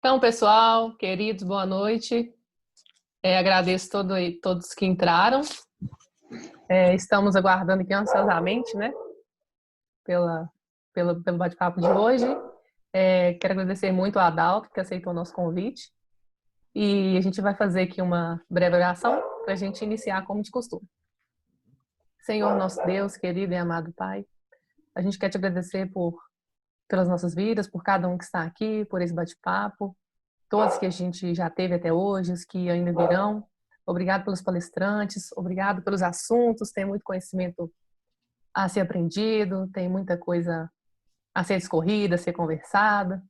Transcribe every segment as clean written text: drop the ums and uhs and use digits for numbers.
Então, pessoal, queridos, boa noite. Agradeço todos que entraram. Estamos aguardando aqui ansiosamente, né, pelo bate-papo de hoje. Quero agradecer muito ao Adalto, que aceitou o nosso convite. E a gente vai fazer aqui uma breve oração para a gente iniciar como de costume. Senhor nosso Deus, querido e amado Pai, a gente quer te agradecer pelas nossas vidas, por cada um que está aqui, por esse bate-papo, todos que a gente já teve até hoje, os que ainda virão. Obrigado pelos palestrantes, obrigado pelos assuntos, tem muito conhecimento a ser aprendido, tem muita coisa a ser discorrida, a ser conversada.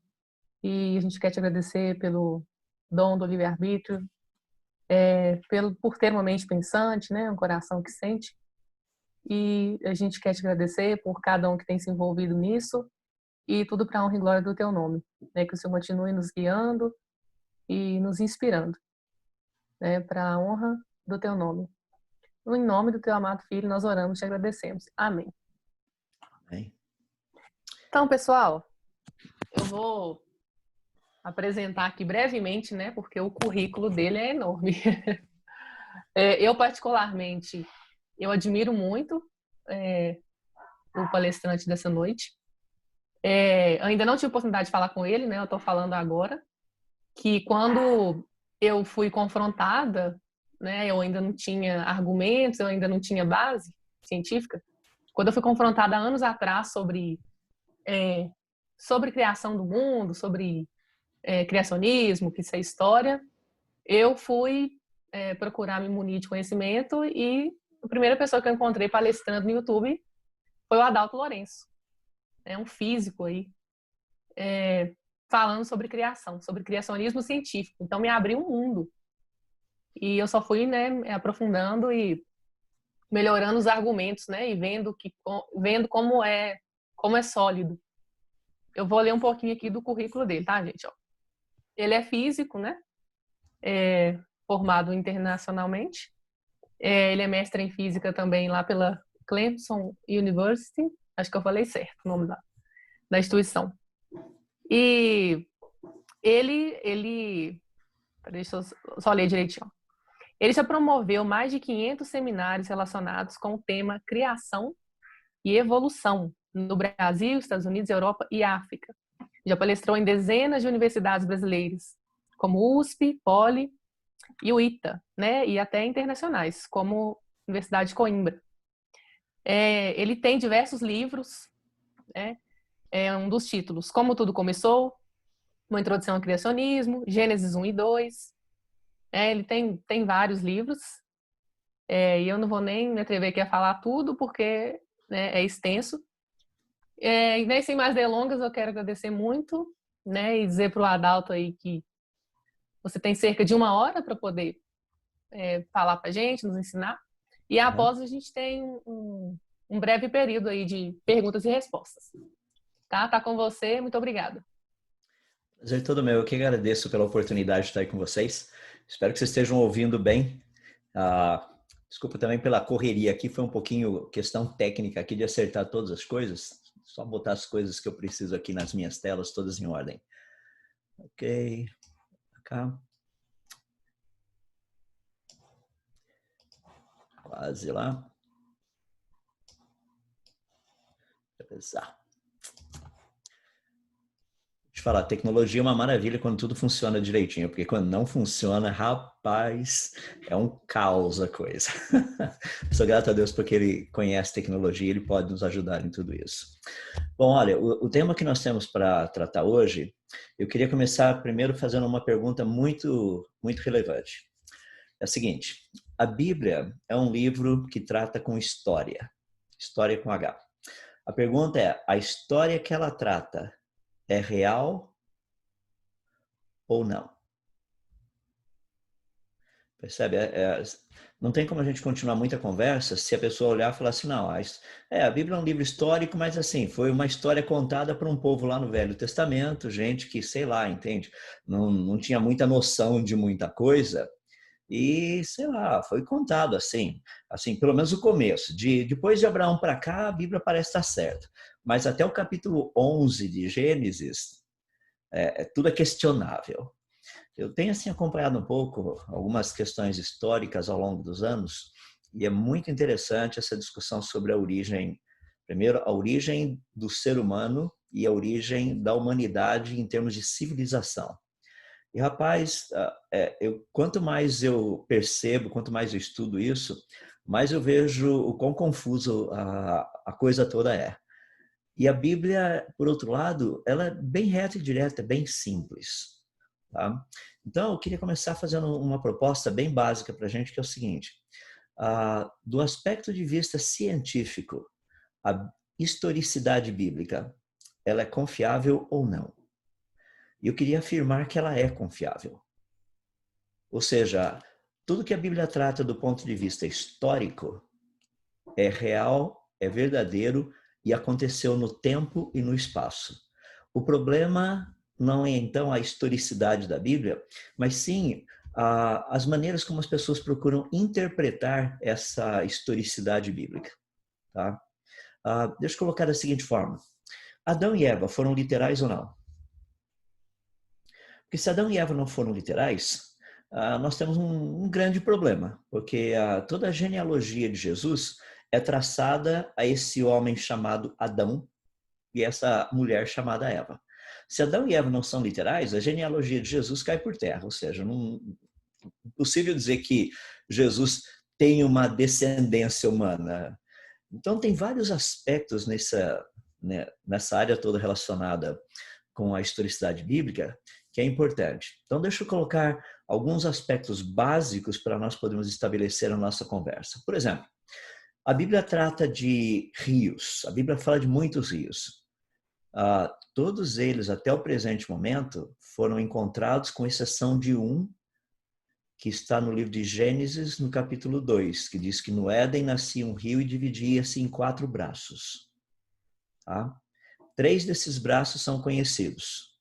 E a gente quer te agradecer pelo dom do livre-arbítrio, por ter uma mente pensante, né, um coração que sente. E a gente quer te agradecer por cada um que tem se envolvido nisso e tudo para a honra e glória do teu nome, né, que o Senhor continue nos guiando e nos inspirando, né, para a honra do teu nome. Em nome do teu amado Filho, nós oramos e te agradecemos. Amém. Amém. Então, pessoal, eu vou apresentar aqui brevemente, né, porque o currículo dele é enorme. Eu, particularmente, eu admiro muito o palestrante dessa noite. Ainda não tive oportunidade de falar com ele, né, eu estou falando agora, que quando eu fui confrontada, né, eu ainda não tinha argumentos, eu ainda não tinha base científica. Quando eu fui confrontada há anos atrás sobre criação do mundo, sobre criacionismo, que isso é história, eu fui procurar me munir de conhecimento e a primeira pessoa que eu encontrei palestrando no YouTube foi o Adalto Lourenço, um físico aí, falando sobre criação, sobre criacionismo científico. Então me abriu um mundo. E eu só fui, né, aprofundando e melhorando os argumentos, né, e vendo como é sólido. Eu vou ler um pouquinho aqui do currículo dele, tá, gente? Ó. Ele é físico, né? Formado internacionalmente. Ele é mestre em física também lá pela Clemson University. Acho que eu falei certo o nome da instituição. E deixa eu só ler direitinho. Ele já promoveu mais de 500 seminários relacionados com o tema criação e evolução no Brasil, Estados Unidos, Europa e África. Já palestrou em dezenas de universidades brasileiras, como USP, Poli e o ITA, né? E até internacionais, como Universidade de Coimbra. Ele tem diversos livros, né? Um dos títulos, Como Tudo Começou, Uma Introdução ao Criacionismo, Gênesis 1 e 2. Ele tem vários livros, e eu não vou nem me atrever aqui a falar tudo, porque, né, é extenso. E nem sem mais delongas, eu quero agradecer muito, né, e dizer para o Adalto aí que você tem cerca de 1 hora para poder falar para a gente, nos ensinar. E após a gente tem um breve período aí de perguntas e respostas. Tá com você, muito obrigada. Prazer todo meu, eu que agradeço pela oportunidade de estar aí com vocês. Espero que vocês estejam ouvindo bem. Desculpa também pela correria aqui, foi um pouquinho questão técnica aqui de acertar todas as coisas. Só botar as coisas que eu preciso aqui nas minhas telas, todas em ordem. Ok, cá. Quase lá. Beleza. Deixa eu falar, tecnologia é uma maravilha quando tudo funciona direitinho, porque quando não funciona, rapaz, é um caos a coisa. Sou grato a Deus porque Ele conhece tecnologia, Ele pode nos ajudar em tudo isso. Bom, olha, o tema que nós temos para tratar hoje, eu queria começar primeiro fazendo uma pergunta muito, muito relevante. É o seguinte, a Bíblia é um livro que trata com história com H. A pergunta é, a história que ela trata é real ou não? Percebe? Não tem como a gente continuar muita conversa se a pessoa olhar e falar assim, não, a Bíblia é um livro histórico, mas assim, foi uma história contada por um povo lá no Velho Testamento, gente que, sei lá, entende? Não tinha muita noção de muita coisa e, sei lá, foi contado assim, pelo menos o começo. Depois de Abraão para cá, a Bíblia parece estar certa. Mas até o capítulo 11 de Gênesis, Tudo é questionável. Eu tenho assim acompanhado um pouco algumas questões históricas ao longo dos anos e é muito interessante essa discussão sobre a origem, primeiro, a origem do ser humano e a origem da humanidade em termos de civilização. E, rapaz, quanto mais eu percebo, quanto mais eu estudo isso, mais eu vejo o quão confuso a coisa toda é. E a Bíblia, por outro lado, ela é bem reta e direta, bem simples. Tá? Então, eu queria começar fazendo uma proposta bem básica para a gente, que é o seguinte. Do aspecto de vista científico, a historicidade bíblica, ela é confiável ou não? E eu queria afirmar que ela é confiável. Ou seja, tudo que a Bíblia trata do ponto de vista histórico é real, é verdadeiro e aconteceu no tempo e no espaço. O problema não é, então, a historicidade da Bíblia, mas sim as maneiras como as pessoas procuram interpretar essa historicidade bíblica. Tá? Deixa eu colocar da seguinte forma. Adão e Eva foram literais ou não? Porque se Adão e Eva não foram literais, nós temos um grande problema, porque toda a genealogia de Jesus é traçada a esse homem chamado Adão e essa mulher chamada Eva. Se Adão e Eva não são literais, a genealogia de Jesus cai por terra, ou seja, não é possível dizer que Jesus tem uma descendência humana. Então, tem vários aspectos nessa área toda relacionada com a historicidade bíblica que é importante. Então, deixa eu colocar alguns aspectos básicos para nós podermos estabelecer a nossa conversa. Por exemplo, a Bíblia trata de rios, a Bíblia fala de muitos rios. Todos eles, até o presente momento, foram encontrados, com exceção de um, que está no livro de Gênesis, no capítulo 2, que diz que no Éden nascia um rio e dividia-se em 4 braços. Tá? 3 desses braços são conhecidos.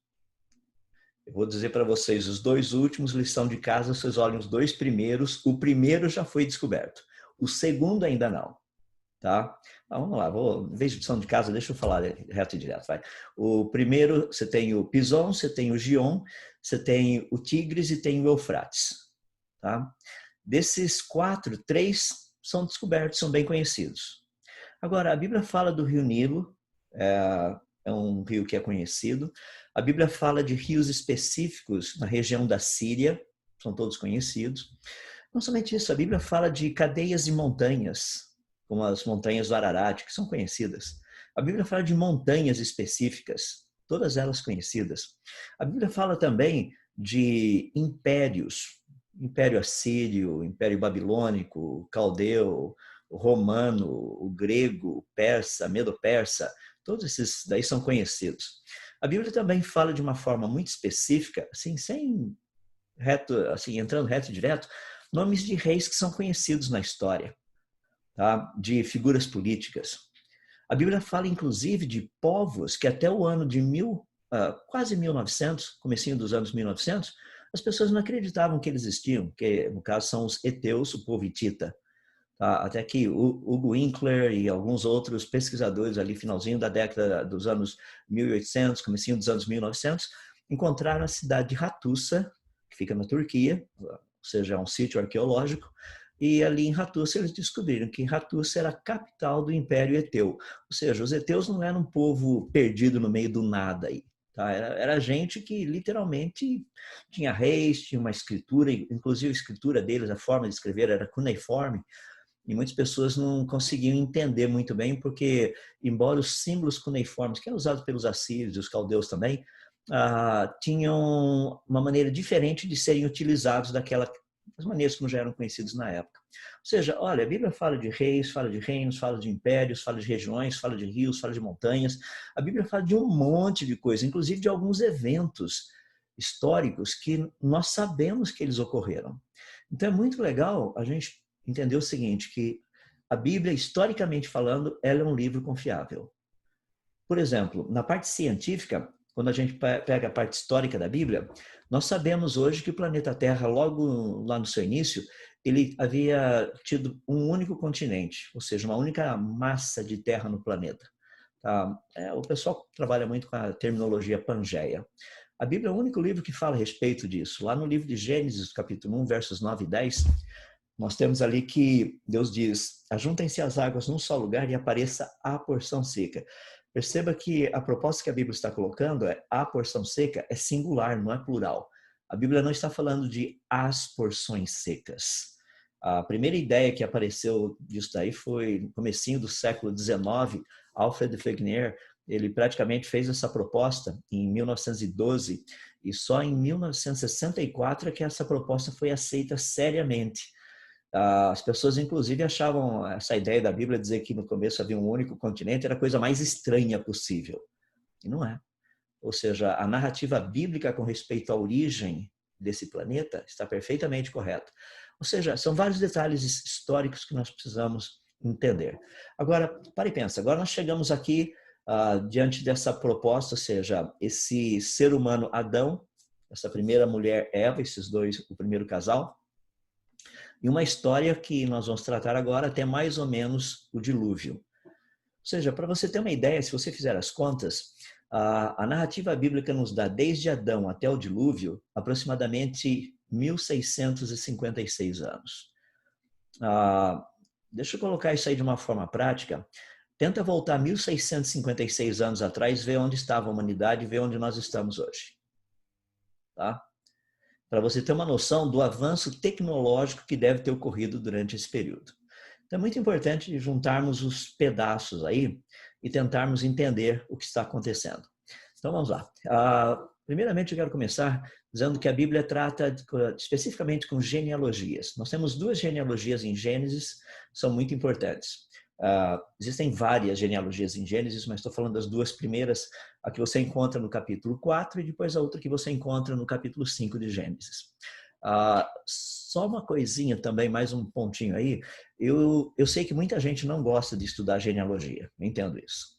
Eu vou dizer para vocês, os 2 últimos, lição de casa, vocês olhem os 2 primeiros, o primeiro já foi descoberto, o segundo ainda não. Tá? Então, vamos lá, em vez de lição de casa, deixa eu falar reto e direto. Vai. O primeiro, você tem o Pison, você tem o Gion, você tem o Tigres e tem o Eufrates. Tá? Desses 4, 3 são descobertos, são bem conhecidos. Agora, a Bíblia fala do rio Nilo, é um rio que é conhecido. A Bíblia fala de rios específicos na região da Síria, são todos conhecidos. Não somente isso, a Bíblia fala de cadeias de montanhas, como as montanhas do Ararat, que são conhecidas. A Bíblia fala de montanhas específicas, todas elas conhecidas. A Bíblia fala também de impérios, Império Assírio, Império Babilônico, Caldeu, o Romano, o Grego, o Persa, Medo-Persa, todos esses daí são conhecidos. A Bíblia também fala de uma forma muito específica, assim, sem reto, assim, entrando reto e direto, nomes de reis que são conhecidos na história, tá? De figuras políticas. A Bíblia fala, inclusive, de povos que até o ano de quase 1900, comecinho dos anos 1900, as pessoas não acreditavam que eles existiam, que no caso são os heteus, o povo hitita. Tá? Até que o Hugo Winkler e alguns outros pesquisadores ali, finalzinho da década dos anos 1800, comecinho dos anos 1900, encontraram a cidade de Hattusa, que fica na Turquia, ou seja, é um sítio arqueológico, e ali em Hattusa eles descobriram que Hattusa era a capital do Império Eteu. Ou seja, os heteus não eram um povo perdido no meio do nada aí. Tá? Era gente que literalmente tinha reis, tinha uma escritura, inclusive a escritura deles, a forma de escrever era cuneiforme, e muitas pessoas não conseguiam entender muito bem, porque, embora os símbolos cuneiformes, que eram usados pelos assírios e os caldeus também, tinham uma maneira diferente de serem utilizados das maneiras como já eram conhecidos na época. Ou seja, olha, a Bíblia fala de reis, fala de reinos, fala de impérios, fala de regiões, fala de rios, fala de montanhas. A Bíblia fala de um monte de coisa, inclusive de alguns eventos históricos que nós sabemos que eles ocorreram. Então é muito legal a gente entender o seguinte, que a Bíblia, historicamente falando, ela é um livro confiável. Por exemplo, na parte científica, quando a gente pega a parte histórica da Bíblia, nós sabemos hoje que o planeta Terra, logo lá no seu início, ele havia tido um único continente, ou seja, uma única massa de terra no planeta. Tá? O pessoal trabalha muito com a terminologia Pangeia. A Bíblia é o único livro que fala a respeito disso. Lá no livro de Gênesis, capítulo 1, versos 9 e 10, nós temos ali que Deus diz: ajuntem-se as águas num só lugar e apareça a porção seca. Perceba que a proposta que a Bíblia está colocando é a porção seca, é singular, não é plural. A Bíblia não está falando de as porções secas. A primeira ideia que apareceu disso daí foi no comecinho do século XIX. Alfred Wegener, ele praticamente fez essa proposta em 1912 e só em 1964 é que essa proposta foi aceita seriamente. As pessoas, inclusive, achavam essa ideia da Bíblia dizer que no começo havia um único continente era a coisa mais estranha possível. E não é. Ou seja, a narrativa bíblica com respeito à origem desse planeta está perfeitamente correta. Ou seja, são vários detalhes históricos que nós precisamos entender. Agora, para e pensa, agora nós chegamos aqui diante dessa proposta, ou seja, esse ser humano Adão, essa primeira mulher Eva, esses dois, o primeiro casal, e uma história que nós vamos tratar agora até mais ou menos o dilúvio. Ou seja, para você ter uma ideia, se você fizer as contas, a narrativa bíblica nos dá desde Adão até o dilúvio aproximadamente 1656 anos. Deixa eu colocar isso aí de uma forma prática. Tenta voltar 1656 anos atrás, ver onde estava a humanidade e ver onde nós estamos hoje. Tá? Para você ter uma noção do avanço tecnológico que deve ter ocorrido durante esse período. Então é muito importante juntarmos os pedaços aí e tentarmos entender o que está acontecendo. Então vamos lá. Primeiramente eu quero começar dizendo que a Bíblia trata especificamente com genealogias. Nós temos duas genealogias em Gênesis, são muito importantes. Existem várias genealogias em Gênesis, mas estou falando das duas primeiras, a que você encontra no capítulo 4 e depois a outra que você encontra no capítulo 5 de Gênesis. Só uma coisinha também, mais um pontinho aí, eu sei que muita gente não gosta de estudar genealogia, eu entendo isso.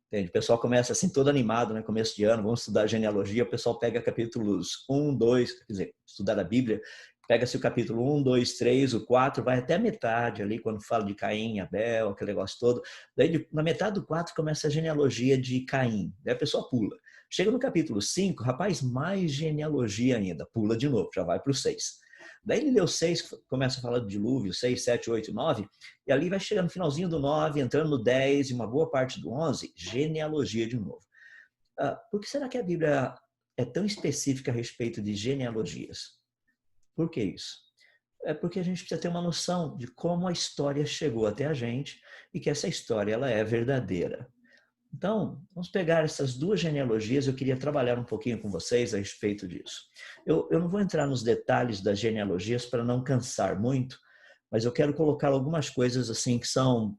Entende? O pessoal começa assim todo animado, né? Começo de ano, vamos estudar genealogia, o pessoal pega capítulos 1, 2, quer dizer, estudar a Bíblia, pega-se o capítulo 1, 2, 3, o 4, vai até a metade ali, quando fala de Caim, Abel, aquele negócio todo. Daí, na metade do 4, começa a genealogia de Caim. Daí a pessoa pula. Chega no capítulo 5, rapaz, mais genealogia ainda. Pula de novo, já vai para o 6. Daí ele leu 6, começa a falar do dilúvio, 6, 7, 8, 9, e ali vai chegar no finalzinho do 9, entrando no 10 e uma boa parte do 11, genealogia de novo. Por que será que a Bíblia é tão específica a respeito de genealogias? Por que isso? É porque a gente precisa ter uma noção de como a história chegou até a gente e que essa história ela é verdadeira. Então, vamos pegar essas duas genealogias, eu queria trabalhar um pouquinho com vocês a respeito disso. Eu não vou entrar nos detalhes das genealogias para não cansar muito, mas eu quero colocar algumas coisas assim que são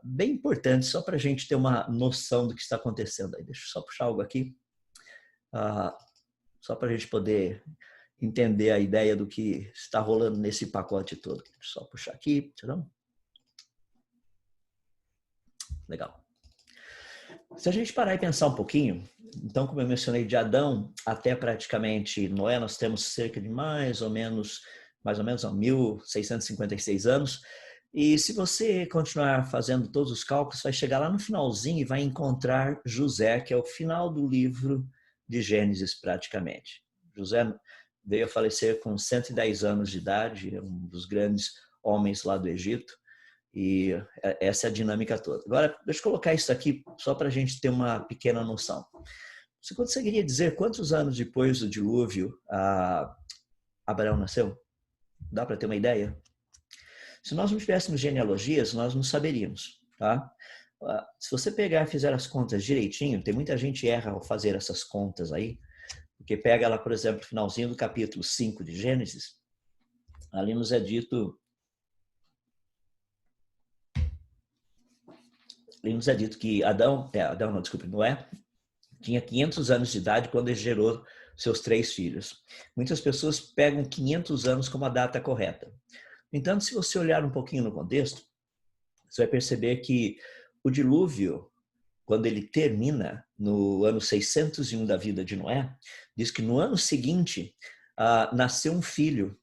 bem importantes, só para a gente ter uma noção do que está acontecendo aí. Deixa eu só puxar algo aqui, só para a gente poder entender a ideia do que está rolando nesse pacote todo. Deixa eu só puxar aqui. Legal. Se a gente parar e pensar um pouquinho, então, como eu mencionei, de Adão até praticamente Noé, nós temos cerca de mais ou menos 1.656 anos. E se você continuar fazendo todos os cálculos, vai chegar lá no finalzinho e vai encontrar José, que é o final do livro de Gênesis praticamente. José veio a falecer com 110 anos de idade, um dos grandes homens lá do Egito. E essa é a dinâmica toda. Agora, deixa eu colocar isso aqui só para a gente ter uma pequena noção. Você conseguiria dizer quantos anos depois do dilúvio Abraão nasceu? Dá para ter uma ideia? Se nós não tivéssemos genealogias, nós não saberíamos. Tá? Se você pegar e fizer as contas direitinho, tem muita gente que erra ao fazer essas contas aí, porque pega lá, por exemplo, no finalzinho do capítulo 5 de Gênesis, ali nos é dito que Noé tinha 500 anos de idade quando ele gerou seus 3 filhos. Muitas pessoas pegam 500 anos como a data correta. No entanto, se você olhar um pouquinho no contexto, você vai perceber que o dilúvio, quando ele termina no ano 601 da vida de Noé, diz que no ano seguinte nasceu um filho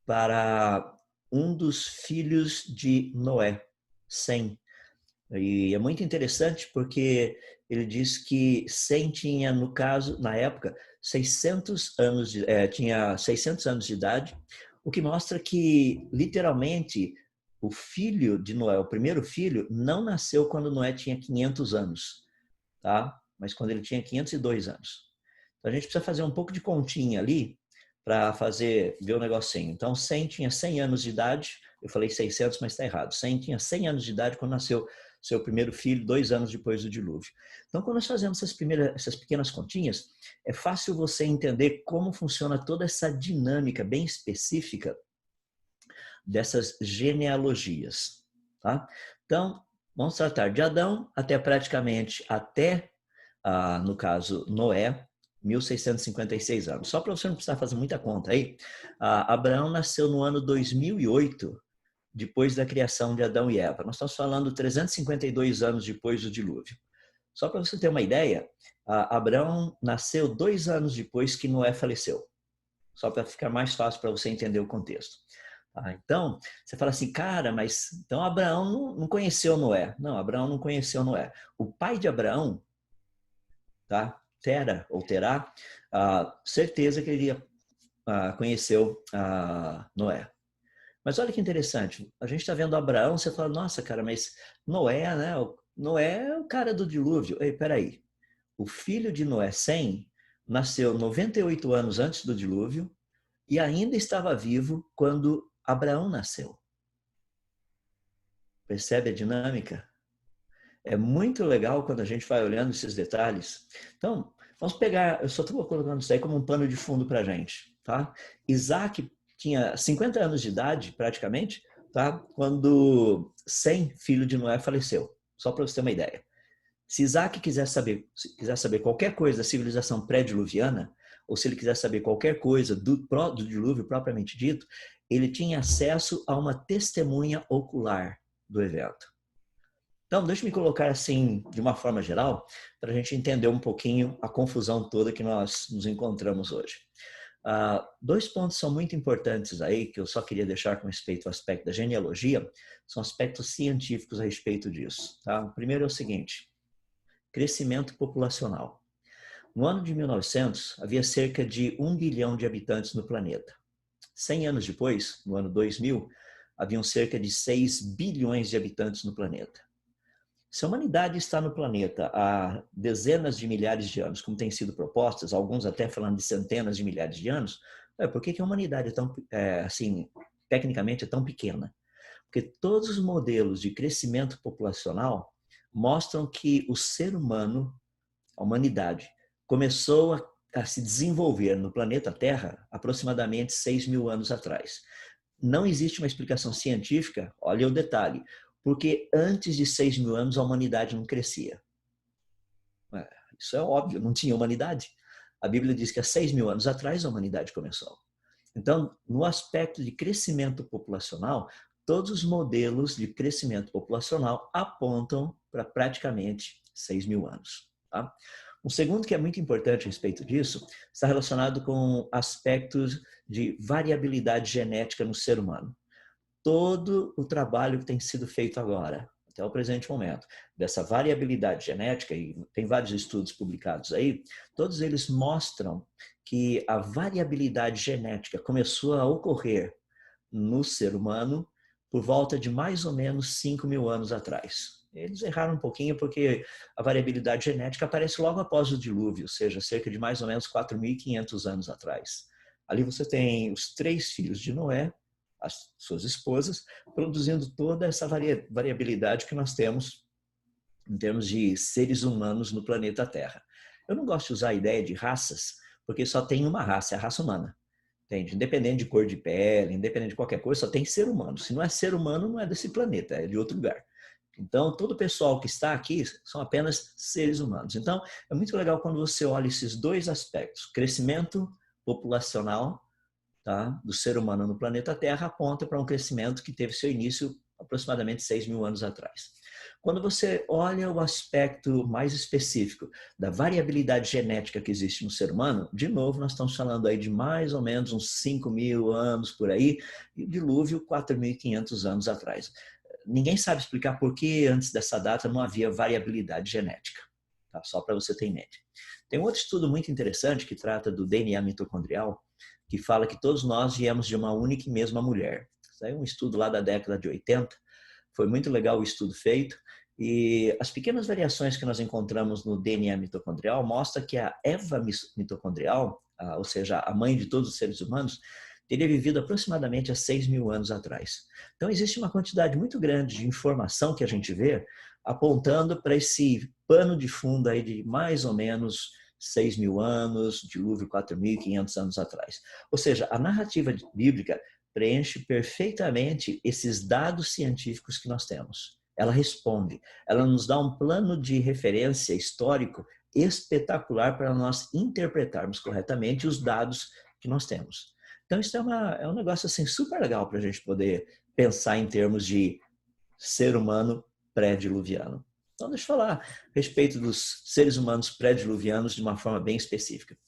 para um dos filhos de Noé, Sem. E é muito interessante porque ele diz que Sem tinha, no caso, na época, 600 anos tinha 600 anos de idade, o que mostra que, literalmente, o filho de Noé, o primeiro filho, não nasceu quando Noé tinha 500 anos, tá? Mas quando ele tinha 502 anos. Então, a gente precisa fazer um pouco de continha ali para ver o negocinho. Então, Sem tinha 100 anos de idade, eu falei 600, mas está errado. Sem tinha 100 anos de idade quando nasceu seu primeiro filho, 2 anos depois do dilúvio. Então, quando nós fazemos essas pequenas continhas, é fácil você entender como funciona toda essa dinâmica bem específica dessas genealogias, tá? Então, vamos tratar de Adão até, no caso, Noé, 1656 anos. Só para você não precisar fazer muita conta aí, Abraão nasceu no ano 2008, depois da criação de Adão e Eva. Nós estamos falando 352 anos depois do dilúvio. Só para você ter uma ideia, Abraão nasceu 2 anos depois que Noé faleceu. Só para ficar mais fácil para você entender o contexto. Então, você fala assim, cara, mas então Abraão não conheceu Noé. Não, Abraão não conheceu Noé. O pai de Abraão, tá? Terá, certeza que ele conheceu Noé. Mas olha que interessante, a gente está vendo Abraão, você fala, nossa, cara, mas Noé, né? Noé é o cara do dilúvio. Ei, peraí. O filho de Noé, Sem, nasceu 98 anos antes do dilúvio e ainda estava vivo quando Abraão nasceu. Percebe a dinâmica? É muito legal quando a gente vai olhando esses detalhes. Então, vamos pegar, eu só estou colocando isso aí como um pano de fundo para a gente, tá? Isaac tinha 50 anos de idade, praticamente, tá? Quando Sem, filho de Noé, faleceu. Só para você ter uma ideia. Se Isaac quiser saber qualquer coisa da civilização pré-diluviana, ou se ele quiser saber qualquer coisa do dilúvio propriamente dito, ele tinha acesso a uma testemunha ocular do evento. Então, deixa eu me colocar assim, de uma forma geral, para a gente entender um pouquinho a confusão toda que nós nos encontramos hoje. 2 pontos são muito importantes aí, que eu só queria deixar com respeito ao aspecto da genealogia, são aspectos científicos a respeito disso. Tá? O primeiro é o seguinte, crescimento populacional. No ano de 1900, havia cerca de 1 bilhão de habitantes no planeta. 100 anos depois, no ano 2000, haviam cerca de 6 bilhões de habitantes no planeta. Se a humanidade está no planeta há dezenas de milhares de anos, como tem sido propostas, alguns até falando de centenas de milhares de anos, por que a humanidade é tão, assim, tecnicamente é tão pequena? Porque todos os modelos de crescimento populacional mostram que o ser humano, a humanidade, começou a se desenvolver no planeta Terra aproximadamente 6 mil anos atrás. Não existe uma explicação científica, olha o detalhe, porque antes de 6 mil anos a humanidade não crescia. Isso é óbvio, não tinha humanidade. A Bíblia diz que há 6 mil anos atrás a humanidade começou. Então, no aspecto de crescimento populacional, todos os modelos de crescimento populacional apontam para praticamente 6 mil anos. Tá? Um segundo que é muito importante a respeito disso está relacionado com aspectos de variabilidade genética no ser humano. Todo o trabalho que tem sido feito agora, até o presente momento, dessa variabilidade genética, e tem vários estudos publicados aí, todos eles mostram que a variabilidade genética começou a ocorrer no ser humano por volta de mais ou menos 5 mil anos atrás. Eles erraram um pouquinho porque a variabilidade genética aparece logo após o dilúvio, ou seja, cerca de mais ou menos 4.500 anos atrás. Ali você tem os 3 filhos de Noé, as suas esposas, produzindo toda essa variabilidade que nós temos em termos de seres humanos no planeta Terra. Eu não gosto de usar a ideia de raças, porque só tem uma raça, é a raça humana. Entende? Independente de cor de pele, independente de qualquer coisa, só tem ser humano. Se não é ser humano, não é desse planeta, é de outro lugar. Então, todo o pessoal que está aqui são apenas seres humanos. Então, é muito legal quando você olha esses 2 aspectos. Crescimento populacional, tá, do ser humano no planeta Terra aponta para um crescimento que teve seu início aproximadamente 6 mil anos atrás. Quando você olha o aspecto mais específico da variabilidade genética que existe no ser humano, de novo, nós estamos falando aí de mais ou menos uns 5 mil anos por aí, e o dilúvio 4.500 anos atrás. Ninguém sabe explicar por que antes dessa data não havia variabilidade genética. tá? Só para você ter em mente. Tem um outro estudo muito interessante que trata do DNA mitocondrial, que fala que todos nós viemos de uma única e mesma mulher. Isso aí é um estudo lá da década de 80. Foi muito legal o estudo feito. E as pequenas variações que nós encontramos no DNA mitocondrial mostram que a Eva mitocondrial, ou seja, a mãe de todos os seres humanos, teria vivido aproximadamente há 6.000 anos atrás. Então, existe uma quantidade muito grande de informação que a gente vê apontando para esse pano de fundo aí de mais ou menos 6.000 anos, dilúvio 4.500 anos atrás. Ou seja, a narrativa bíblica preenche perfeitamente esses dados científicos que nós temos. Ela responde, ela nos dá um plano de referência histórico espetacular para nós interpretarmos corretamente os dados que nós temos. Então, isso é um negócio assim, super legal para a gente poder pensar em termos de ser humano pré-diluviano. Então, deixa eu falar a respeito dos seres humanos pré-diluvianos de uma forma bem específica.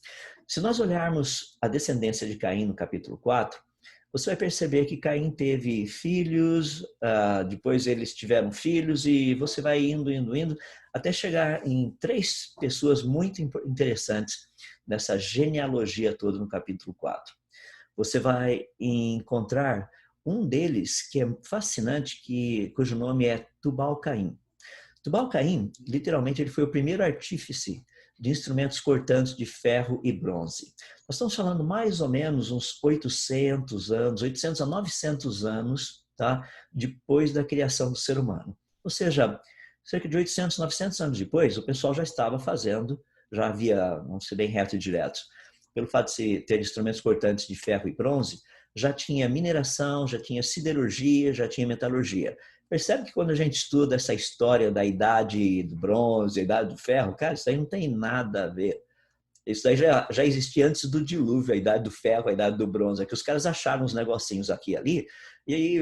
Se nós olharmos a descendência de Caim no capítulo 4, você vai perceber que Caim teve filhos, depois eles tiveram filhos e você vai indo, até chegar em 3 pessoas muito interessantes nessa genealogia toda no capítulo 4. Você vai encontrar um deles que é fascinante, cujo nome é Tubal-Caim. Tubal-Caim, literalmente, ele foi o primeiro artífice de instrumentos cortantes de ferro e bronze. Nós estamos falando mais ou menos uns 800 anos, 800 a 900 anos, tá? Depois da criação do ser humano. Ou seja, cerca de 800, 900 anos depois, o pessoal já estava fazendo, já havia, vamos ser bem reto e direto, pelo fato de ter instrumentos cortantes de ferro e bronze, já tinha mineração, já tinha siderurgia, já tinha metalurgia. Percebe que quando a gente estuda essa história da idade do bronze, a idade do ferro, cara, isso aí não tem nada a ver. Isso aí já existia antes do dilúvio, a idade do ferro, a idade do bronze. É que os caras acharam uns negocinhos aqui e ali, e aí,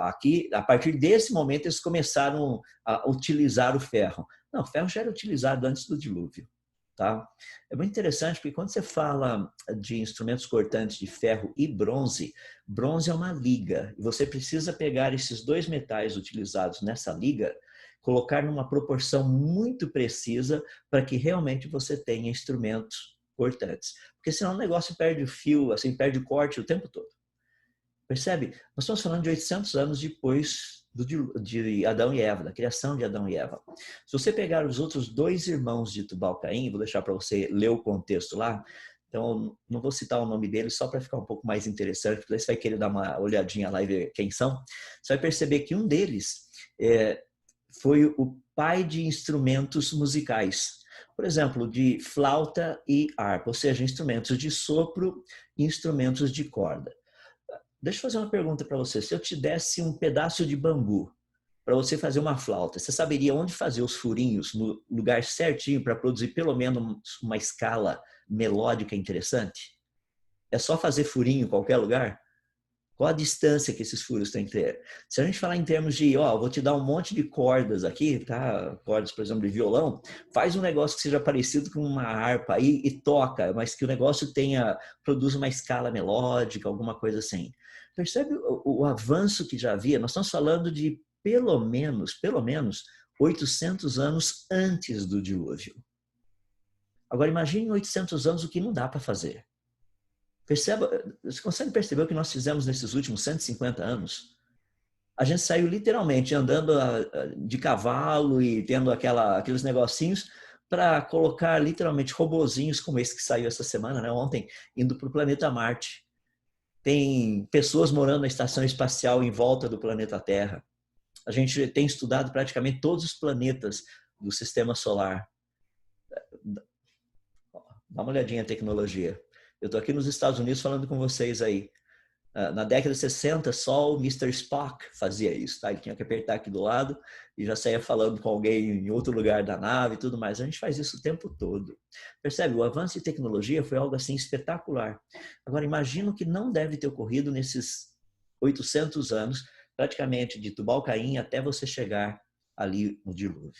aqui, a partir desse momento, eles começaram a utilizar o ferro. Não, o ferro já era utilizado antes do dilúvio. Tá? É muito interessante porque quando você fala de instrumentos cortantes de ferro e bronze, bronze é uma liga. E você precisa pegar esses 2 metais utilizados nessa liga, colocar numa proporção muito precisa para que realmente você tenha instrumentos cortantes. Porque senão o negócio perde o fio, assim, perde o corte o tempo todo. Percebe? Nós estamos falando de 800 anos depois de Adão e Eva, da criação de Adão e Eva. Se você pegar os outros 2 irmãos de Tubal-Caim, vou deixar para você ler o contexto lá, então não vou citar o nome deles só para ficar um pouco mais interessante, porque você vai querer dar uma olhadinha lá e ver quem são. Você vai perceber que um deles foi o pai de instrumentos musicais. Por exemplo, de flauta e harpa, ou seja, instrumentos de sopro e instrumentos de corda. Deixa eu fazer uma pergunta para você. Se eu te desse um pedaço de bambu para você fazer uma flauta, você saberia onde fazer os furinhos no lugar certinho para produzir pelo menos uma escala melódica interessante? É só fazer furinho em qualquer lugar? Qual a distância que esses furos têm que ter? Se a gente falar em termos de, vou te dar um monte de cordas aqui, tá? Cordas, por exemplo, de violão, faz um negócio que seja parecido com uma harpa aí e toca, mas que o negócio produza uma escala melódica, alguma coisa assim. Percebe o avanço que já havia? Nós estamos falando de pelo menos 800 anos antes do dilúvio. Agora imagine 800 anos o que não dá para fazer. Você consegue perceber o que nós fizemos nesses últimos 150 anos? A gente saiu literalmente andando de cavalo e tendo aqueles negocinhos para colocar literalmente robozinhos como esse que saiu essa semana, né, ontem, indo para o planeta Marte. Tem pessoas morando na estação espacial em volta do planeta Terra. A gente tem estudado praticamente todos os planetas do sistema solar. Dá uma olhadinha na tecnologia. Eu estou aqui nos Estados Unidos falando com vocês aí. Na década de 60, só o Mr. Spock fazia isso, tá? Ele tinha que apertar aqui do lado e já saía falando com alguém em outro lugar da nave e tudo mais. A gente faz isso o tempo todo. Percebe? O avanço de tecnologia foi algo assim espetacular. Agora, imagino que não deve ter ocorrido nesses 800 anos, praticamente de Tubal-Caim até você chegar ali no dilúvio.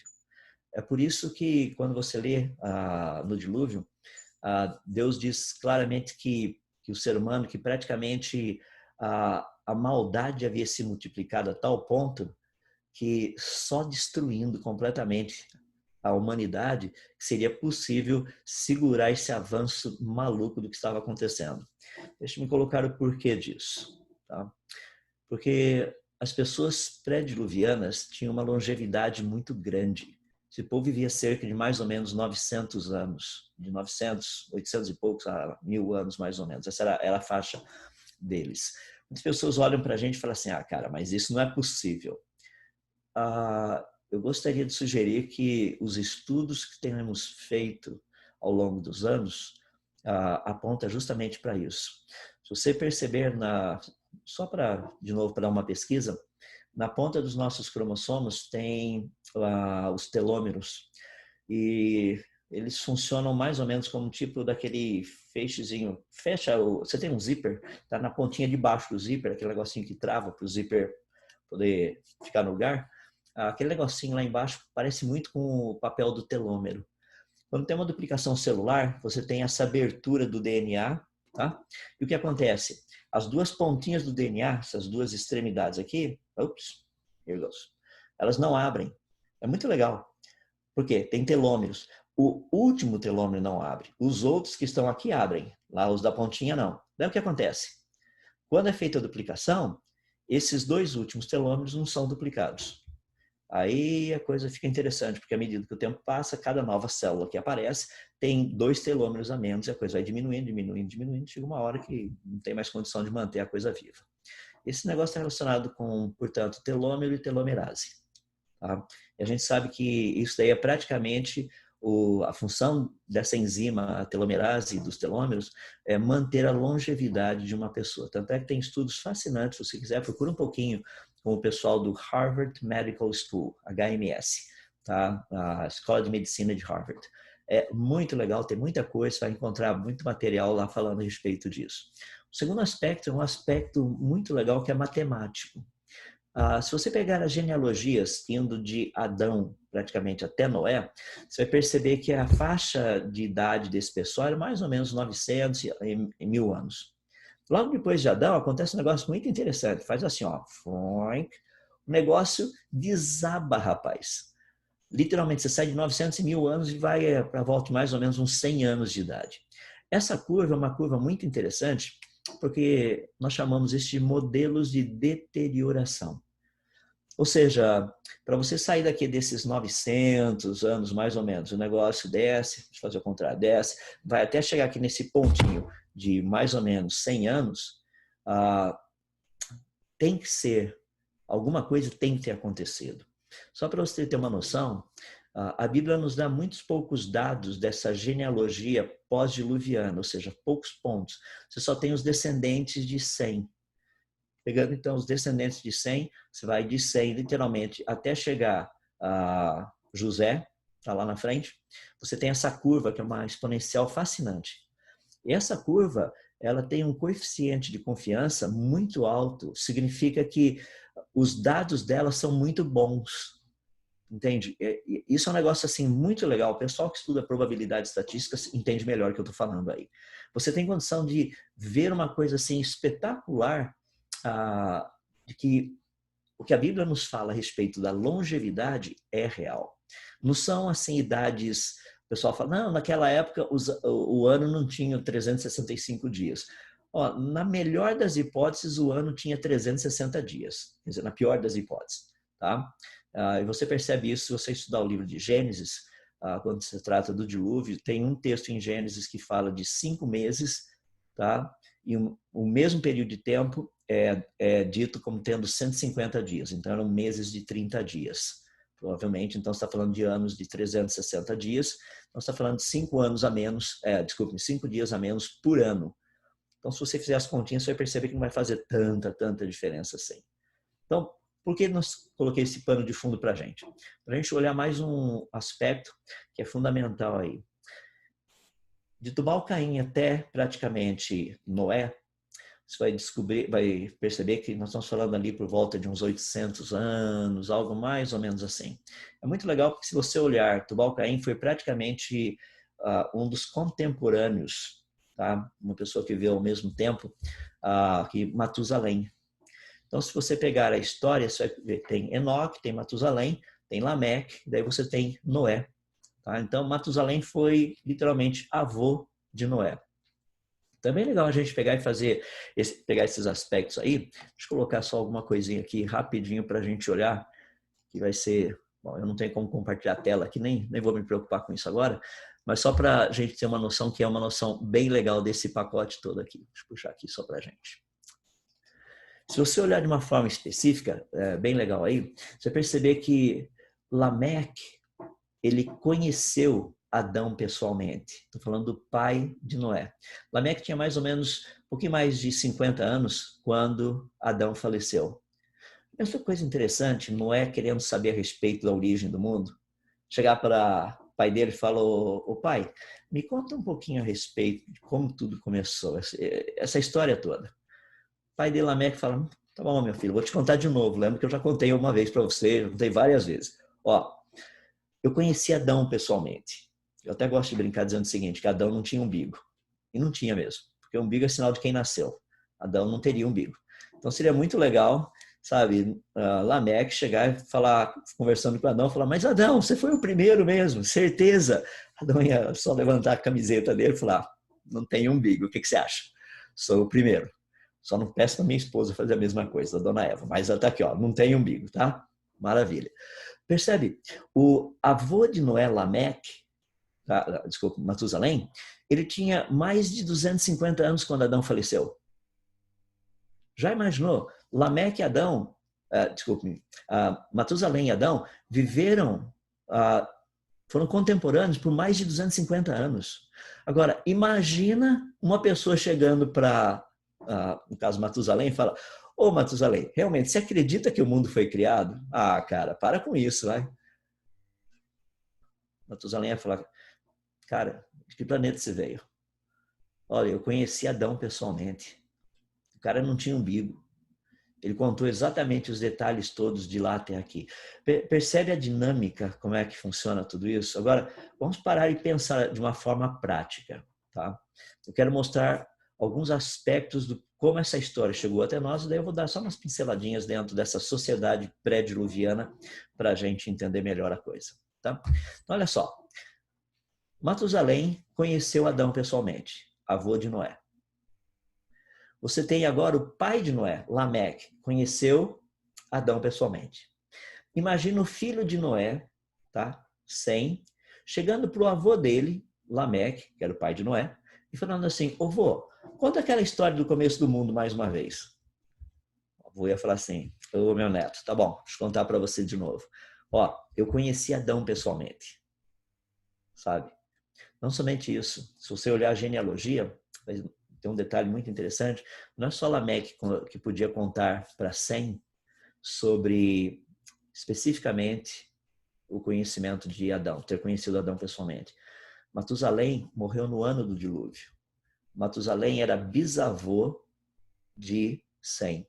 É por isso que quando você lê no dilúvio, Deus diz claramente que o ser humano, que praticamente a maldade havia se multiplicado a tal ponto que só destruindo completamente à humanidade que seria possível segurar esse avanço maluco do que estava acontecendo. Deixa eu me colocar o porquê disso. Tá? Porque as pessoas pré-diluvianas tinham uma longevidade muito grande. Esse povo vivia cerca de mais ou menos 900 anos, de 900, 800 e poucos a 1000 anos mais ou menos. Essa era a faixa deles. Muitas pessoas olham para a gente e falam assim, cara, mas isso não é possível. Eu gostaria de sugerir que os estudos que temos feito ao longo dos anos aponta justamente para isso. Se você perceber, só para, de novo, para uma pesquisa, na ponta dos nossos cromossomos tem os telômeros e eles funcionam mais ou menos como um tipo daquele feixezinho. Você tem um zíper, tá na pontinha de baixo do zíper, aquele negocinho que trava para o zíper poder ficar no lugar. Aquele negocinho lá embaixo parece muito com o papel do telômero. Quando tem uma duplicação celular, você tem essa abertura do DNA, tá? E o que acontece? As duas pontinhas do DNA, essas duas extremidades aqui, elas não abrem. É muito legal. Por quê? Tem telômeros. O último telômero não abre. Os outros que estão aqui abrem. Lá os da pontinha não. Daí o que acontece? Quando é feita a duplicação, esses dois últimos telômeros não são duplicados. Aí a coisa fica interessante, porque à medida que o tempo passa, cada nova célula que aparece tem 2 telômeros a menos e a coisa vai diminuindo, diminuindo, diminuindo. Chega uma hora que não tem mais condição de manter a coisa viva. Esse negócio está relacionado com, portanto, telômero e telomerase. Tá? E a gente sabe que isso daí é praticamente a função dessa enzima, a telomerase dos telômeros, é manter a longevidade de uma pessoa. Tanto é que tem estudos fascinantes, se você quiser, procura um pouquinho com o pessoal do Harvard Medical School, HMS, tá? A Escola de Medicina de Harvard. É muito legal, tem muita coisa, você vai encontrar muito material lá falando a respeito disso. O segundo aspecto é um aspecto muito legal que é matemático. Se você pegar as genealogias indo de Adão praticamente até Noé, você vai perceber que a faixa de idade desse pessoal era mais ou menos 900 e 1000 anos. Logo depois de Adão acontece um negócio muito interessante. Faz assim, ó, o negócio desaba, rapaz. Literalmente, você sai de 900 e 1000 anos e vai para volta de mais ou menos uns 100 anos de idade. Essa curva é uma curva muito interessante porque nós chamamos isso de modelos de deterioração. Ou seja, para você sair daqui desses 900 anos, mais ou menos, o negócio desce, deixa eu fazer o contrário, desce, vai até chegar aqui nesse pontinho de mais ou menos 100 anos, tem que ser, alguma coisa tem que ter acontecido. Só para você ter uma noção, a Bíblia nos dá muitos poucos dados dessa genealogia pós-diluviana, ou seja, poucos pontos. Você só tem os descendentes de Sem. Pegando, então, os descendentes de Sem, você vai de Sem, literalmente, até chegar a José, está lá na frente. Você tem essa curva, que é uma exponencial fascinante. E essa curva, ela tem um coeficiente de confiança muito alto. Significa que os dados dela são muito bons. Entende? Isso é um negócio assim muito legal. O pessoal que estuda probabilidade estatística entende melhor o que eu estou falando aí. Você tem condição de ver uma coisa assim espetacular, de que o que a Bíblia nos fala a respeito da longevidade é real. Não são assim idades, o pessoal fala, não, naquela época o ano não tinha 365 dias. Ó, na melhor das hipóteses, o ano tinha 360 dias. Quer dizer, na pior das hipóteses. Tá? E você percebe isso se você estudar o livro de Gênesis, quando se trata do dilúvio, tem um texto em Gênesis que fala de 5 meses, tá? E o mesmo período de tempo é dito como tendo 150 dias, então eram meses de 30 dias. Provavelmente, então, você está falando de anos de 360 dias, então você está falando de 5 anos a menos, 5 dias a menos por ano. Então, se você fizer as continhas, você vai perceber que não vai fazer tanta diferença assim. Então, por que nós coloquei esse pano de fundo para a gente? Para a gente olhar mais um aspecto que é fundamental aí. De Tubal-Caim até praticamente Noé, você vai perceber que nós estamos falando ali por volta de uns 800 anos, algo mais ou menos assim. É muito legal porque se você olhar, Tubal-Caim foi praticamente um dos contemporâneos, tá? Uma pessoa que viveu ao mesmo tempo que Matusalém. Então, se você pegar a história, você vai ver, tem Enoque, tem Matusalém, tem Lameque, daí você tem Noé. Tá? Então, Matusalém foi literalmente avô de Noé. Também é legal a gente pegar e pegar esses aspectos aí. Deixa eu colocar só alguma coisinha aqui rapidinho para a gente olhar, que vai ser... Bom, eu não tenho como compartilhar a tela aqui, nem vou me preocupar com isso agora, mas só para a gente ter uma noção que é uma noção bem legal desse pacote todo aqui. Deixa eu puxar aqui só para a gente. Se você olhar de uma forma específica, bem legal aí, você perceber que Lameque, ele conheceu Adão pessoalmente. Estou falando do pai de Noé. Lameque tinha mais ou menos um pouquinho mais de 50 anos quando Adão faleceu. Essa coisa interessante, Noé querendo saber a respeito da origem do mundo, chegar para o pai dele e falar, ô pai, me conta um pouquinho a respeito de como tudo começou, essa história toda. O pai dele, Lameque, fala, tá bom, meu filho, vou te contar de novo. Lembra que eu já contei uma vez para você, já contei várias vezes. Ó, eu conheci Adão pessoalmente. Eu até gosto de brincar dizendo o seguinte, que Adão não tinha umbigo. E não tinha mesmo, porque umbigo é sinal de quem nasceu. Adão não teria umbigo. Então seria muito legal, sabe, Lameque chegar e falar, conversando com Adão, falar, mas Adão, você foi o primeiro mesmo, certeza. Adão ia só levantar a camiseta dele e falar, não tem umbigo, o que você acha? Sou o primeiro. Só não peço para minha esposa fazer a mesma coisa, a dona Eva. Mas ela está aqui, ó, não tem umbigo, tá? Maravilha. Percebe? O avô de Noé, Lameque, desculpa, Matusalém, ele tinha mais de 250 anos quando Adão faleceu. Já imaginou? Lameque e Adão, Matusalém e Adão viveram, foram contemporâneos por mais de 250 anos. Agora, imagina uma pessoa chegando para, no caso Matusalém, e fala, ô Matusalém, realmente, você acredita que o mundo foi criado? Ah, cara, para com isso, vai. Matusalém ia falar, cara, de que planeta você veio? Olha, eu conheci Adão pessoalmente. O cara não tinha umbigo. Ele contou exatamente os detalhes todos de lá até aqui. Percebe a dinâmica, como é que funciona tudo isso? Agora, vamos parar e pensar de uma forma prática, tá? Eu quero mostrar alguns aspectos do como essa história chegou até nós, e daí eu vou dar só umas pinceladinhas dentro dessa sociedade pré-diluviana para a gente entender melhor a coisa, tá? Então, olha só. Matusalém conheceu Adão pessoalmente, avô de Noé. Você tem agora o pai de Noé, Lameque, conheceu Adão pessoalmente. Imagina o filho de Noé, tá? Sem, chegando para o avô dele, Lameque, que era o pai de Noé, e falando assim, ô vô, conta aquela história do começo do mundo mais uma vez. O avô ia falar assim, ô meu neto, tá bom, deixa eu contar para você de novo. Ó, eu conheci Adão pessoalmente, sabe? Não somente isso, se você olhar a genealogia, tem um detalhe muito interessante, não é só Lameque que podia contar para Sem sobre especificamente o conhecimento de Adão, ter conhecido Adão pessoalmente. Matusalém morreu no ano do dilúvio. Matusalém era bisavô de Sem.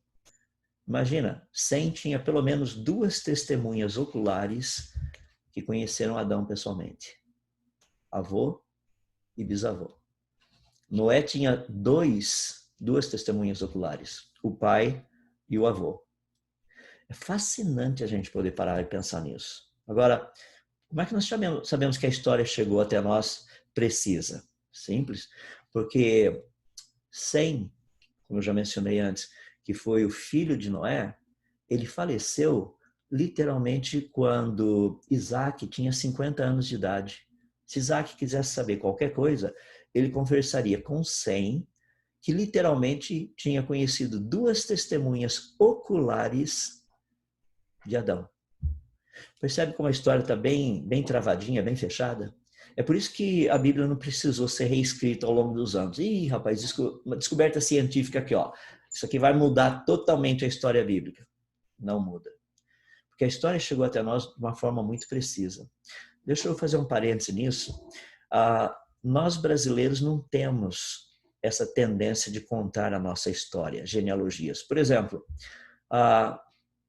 Imagina, Sem tinha pelo menos 2 testemunhas oculares que conheceram Adão pessoalmente. Avô e bisavô. Noé tinha 2 testemunhas oculares, o pai e o avô. É fascinante a gente poder parar e pensar nisso. Agora, como é que nós sabemos que a história chegou até nós precisa? Simples, porque Sem, como eu já mencionei antes, que foi o filho de Noé, ele faleceu literalmente quando Isaac tinha 50 anos de idade. Se Isaac quisesse saber qualquer coisa, ele conversaria com Sem, que literalmente tinha conhecido 2 testemunhas oculares de Adão. Percebe como a história está bem travadinha, bem fechada? É por isso que a Bíblia não precisou ser reescrita ao longo dos anos. Ih, rapaz, uma descoberta científica aqui, ó. Isso aqui vai mudar totalmente a história bíblica. Não muda. Porque a história chegou até nós de uma forma muito precisa. Deixa eu fazer um parêntese nisso. Nós brasileiros não temos essa tendência de contar a nossa história, genealogias. Por exemplo,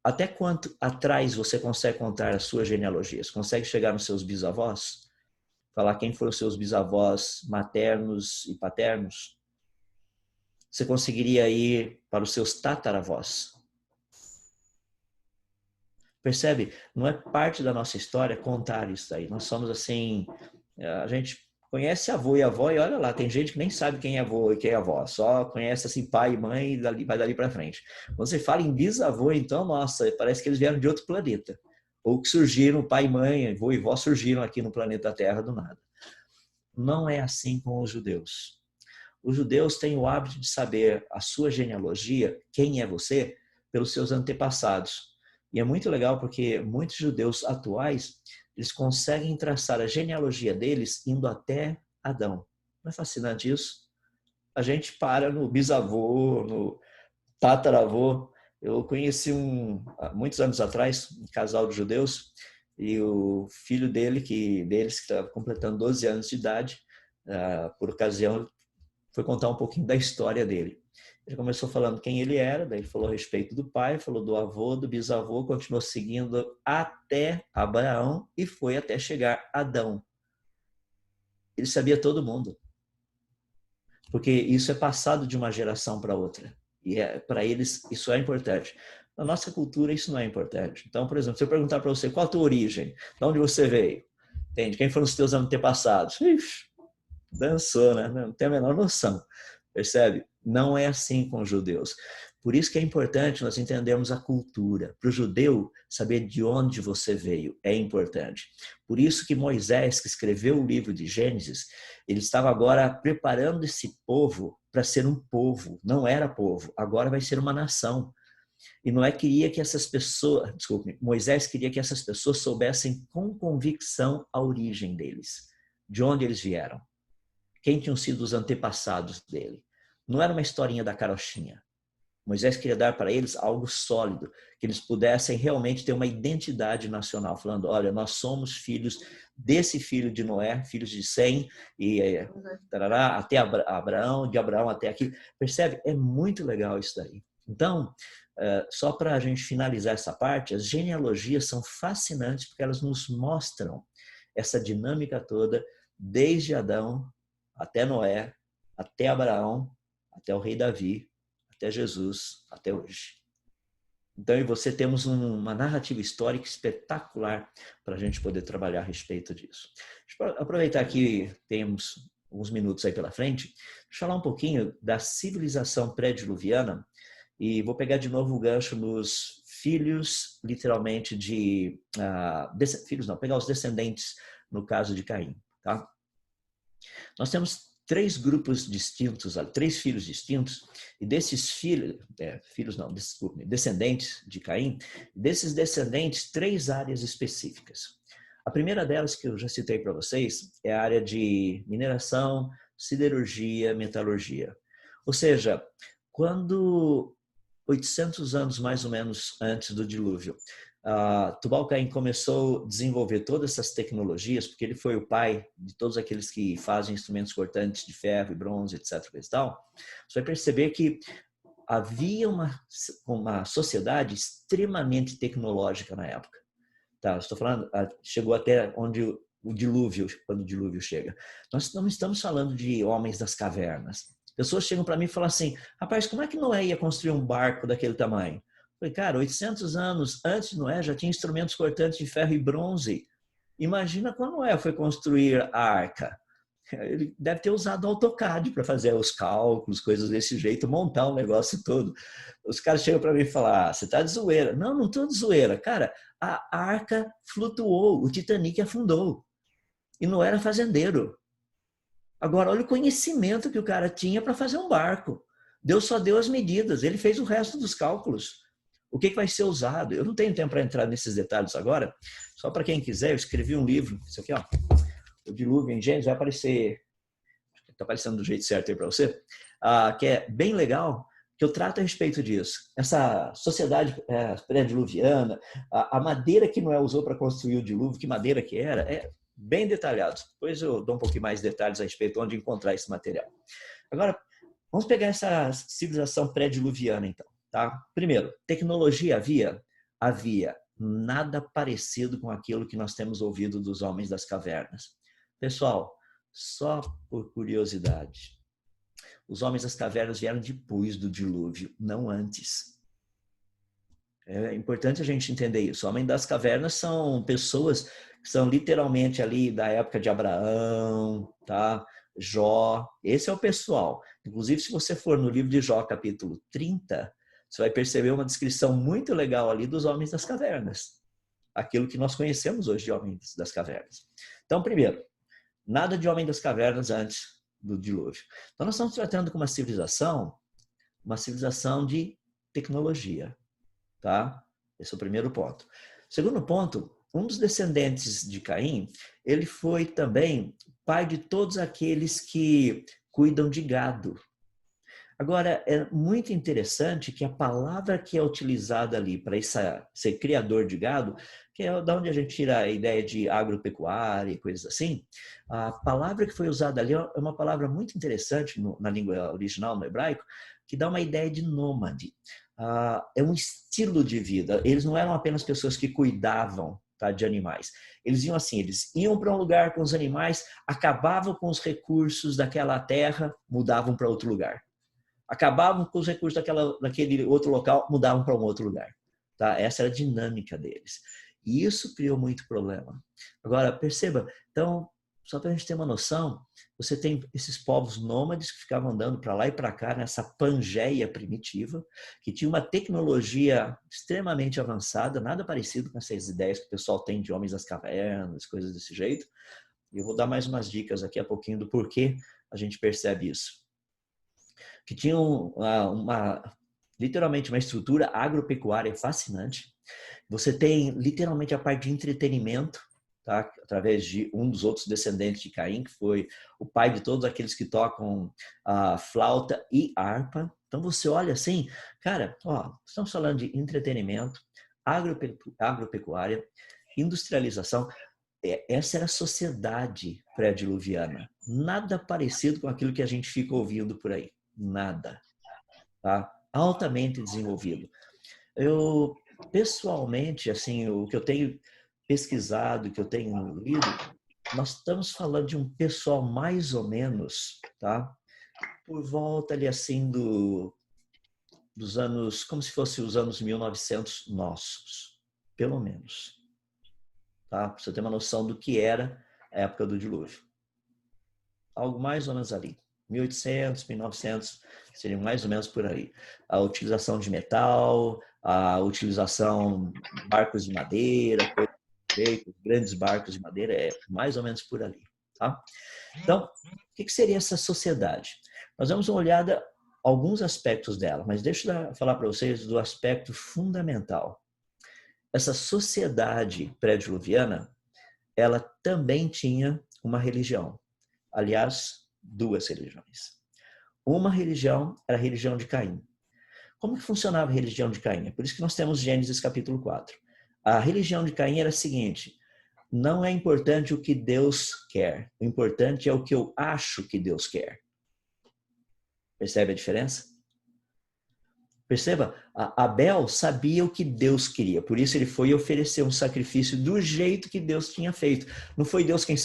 até quanto atrás você consegue contar as suas genealogias? Consegue chegar nos seus bisavós? Falar quem foram os seus bisavós maternos e paternos? Você conseguiria ir para os seus tataravós? Percebe? Não é parte da nossa história contar isso aí. Nós somos assim, a gente conhece avô e avó e olha lá, tem gente que nem sabe quem é avô e quem é avó, só conhece assim pai e mãe e vai dali para frente. Quando você fala em bisavô, então, nossa, parece que eles vieram de outro planeta. Ou que surgiram, pai e mãe, avô e vó surgiram aqui no planeta Terra do nada. Não é assim com os judeus. Os judeus têm o hábito de saber a sua genealogia, quem é você, pelos seus antepassados. E é muito legal porque muitos judeus atuais, eles conseguem traçar a genealogia deles indo até Adão. Não é fascinante isso? A gente para no bisavô, no tataravô. Eu conheci muitos anos atrás, um casal de judeus, e o filho deles, que estava completando 12 anos de idade, por ocasião, foi contar um pouquinho da história dele. Ele começou falando quem ele era, daí ele falou a respeito do pai, falou do avô, do bisavô, continuou seguindo até Abraão e foi até chegar a Adão. Ele sabia todo mundo, porque isso é passado de uma geração para outra. E para eles isso é importante. Na nossa cultura isso não é importante. Então, por exemplo, se eu perguntar para você qual a tua origem, de onde você veio, entende? Quem foram os teus antepassados? Ixi, dançou, né? Não tem a menor noção. Percebe? Não é assim com os judeus. Por isso que é importante nós entendermos a cultura. Para o judeu, saber de onde você veio é importante. Por isso que Moisés, que escreveu o livro de Gênesis, ele estava agora preparando esse povo para ser um povo. Não era povo, agora vai ser uma nação. E Noé queria que essas pessoas, Moisés queria que essas pessoas soubessem com convicção a origem deles, de onde eles vieram, quem tinham sido os antepassados dele. Não era uma historinha da carochinha. Moisés queria dar para eles algo sólido, que eles pudessem realmente ter uma identidade nacional, falando, olha, nós somos filhos desse filho de Noé, filhos de Sem, e tarará, até Abraão, de Abraão até aqui. Percebe? É muito legal isso daí. Então, só para a gente finalizar essa parte, as genealogias são fascinantes porque elas nos mostram essa dinâmica toda, desde Adão até Noé, até Abraão, até o rei Davi, até Jesus, até hoje. Então, eu e você temos uma narrativa histórica espetacular para a gente poder trabalhar a respeito disso. Deixa eu aproveitar que temos uns minutos aí pela frente, deixa eu falar um pouquinho da civilização pré-diluviana e vou pegar de novo o gancho nos filhos, literalmente, pegar os descendentes no caso de Caim. Tá? Nós temos três grupos distintos, três filhos distintos, e desses descendentes de Caim, desses descendentes, três áreas específicas. A primeira delas, que eu já citei para vocês, é a área de mineração, siderurgia, metalurgia. Ou seja, quando 800 anos mais ou menos antes do dilúvio, Tubal-Caim começou a desenvolver todas essas tecnologias, porque ele foi o pai de todos aqueles que fazem instrumentos cortantes de ferro e bronze, etc. E tal. Você vai perceber que havia uma sociedade extremamente tecnológica na época. Tá, estou falando, chegou até onde o dilúvio, quando o dilúvio chega. Nós não estamos falando de homens das cavernas. Pessoas chegam para mim e falam assim, rapaz, como é que Noé ia construir um barco daquele tamanho? Falei, cara, 800 anos antes de Noé já tinha instrumentos cortantes de ferro e bronze. Imagina quando Noé foi construir a arca. Ele deve ter usado AutoCAD para fazer os cálculos, coisas desse jeito, montar o negócio todo. Os caras chegam para mim e falam, você está de zoeira. Não estou de zoeira. Cara, a arca flutuou, o Titanic afundou. E não era fazendeiro. Agora, olha o conhecimento que o cara tinha para fazer um barco. Deus só deu as medidas, ele fez o resto dos cálculos. O que vai ser usado? Eu não tenho tempo para entrar nesses detalhes agora. Só para quem quiser, eu escrevi um livro. Isso aqui, ó. O Dilúvio em Gênesis vai aparecer. Está aparecendo do jeito certo aí para você. Que é bem legal, que eu trato a respeito disso. Essa sociedade pré-diluviana, a madeira que Noé usou para construir o dilúvio, que madeira que era, é bem detalhado. Depois eu dou um pouquinho mais de detalhes a respeito de onde encontrar esse material. Agora, vamos pegar essa civilização pré-diluviana, então. Tá? Primeiro, tecnologia havia? Havia. Nada parecido com aquilo que nós temos ouvido dos homens das cavernas. Pessoal, só por curiosidade, os homens das cavernas vieram depois do dilúvio, não antes. É importante a gente entender isso. Homem das cavernas são pessoas que são literalmente ali da época de Abraão, tá? Jó. Esse é o pessoal. Inclusive, se você for no livro de Jó, capítulo 30, você vai perceber uma descrição muito legal ali dos homens das cavernas. Aquilo que nós conhecemos hoje de homens das cavernas. Então, primeiro, nada de homem das cavernas antes do dilúvio. Então, nós estamos tratando com uma civilização de tecnologia. Tá? Esse é o primeiro ponto. Segundo ponto, um dos descendentes de Caim, ele foi também pai de todos aqueles que cuidam de gado. Agora, é muito interessante que a palavra que é utilizada ali para ser criador de gado, que é da onde a gente tira a ideia de agropecuária e coisas assim, a palavra que foi usada ali é uma palavra muito interessante na língua original, no hebraico, que dá uma ideia de nômade. É um estilo de vida. Eles não eram apenas pessoas que cuidavam, tá, de animais. Eles iam assim, eles iam para um lugar com os animais, acabavam com os recursos daquela terra, mudavam para outro lugar. Acabavam com os recursos daquele outro local, mudavam para um outro lugar. Tá? Essa era a dinâmica deles. E isso criou muito problema. Agora, perceba, então, só para a gente ter uma noção, você tem esses povos nômades que ficavam andando para lá e para cá nessa Pangeia primitiva, que tinha uma tecnologia extremamente avançada, nada parecido com essas ideias que o pessoal tem de homens das cavernas, coisas desse jeito. E eu vou dar mais umas dicas aqui a pouquinho do porquê a gente percebe isso. Que tinham literalmente uma estrutura agropecuária fascinante. Você tem literalmente a parte de entretenimento, tá? Através de um dos outros descendentes de Caim, que foi o pai de todos aqueles que tocam flauta e harpa. Então você olha assim, cara, estamos falando de entretenimento, agropecuária, industrialização. Essa era a sociedade pré-diluviana. Nada parecido com aquilo que a gente fica ouvindo por aí. Nada. Tá? Altamente desenvolvido. Eu, pessoalmente, assim, o que eu tenho pesquisado, o que eu tenho lido, nós estamos falando de um pessoal mais ou menos, tá? Por volta ali assim dos anos, como se fosse os anos 1900 nossos, pelo menos. Tá? Para você ter uma noção do que era a época do dilúvio. Algo mais ou menos ali. 1800, 1900, seria mais ou menos por aí. A utilização de metal, a utilização de barcos de madeira, grandes barcos de madeira, é mais ou menos por ali. Tá? Então, o que seria essa sociedade? Nós damos uma olhada alguns aspectos dela, mas deixa eu falar para vocês do aspecto fundamental. Essa sociedade pré-diluviana, ela também tinha uma religião. Aliás, duas religiões. Uma religião era a religião de Caim. Como que funcionava a religião de Caim? É por isso que nós temos Gênesis capítulo 4. A religião de Caim era a seguinte: não é importante o que Deus quer, o importante é o que eu acho que Deus quer. Percebe a diferença? Perceba, Abel sabia o que Deus queria, por isso ele foi oferecer um sacrifício do jeito que Deus tinha feito. Não foi Deus quem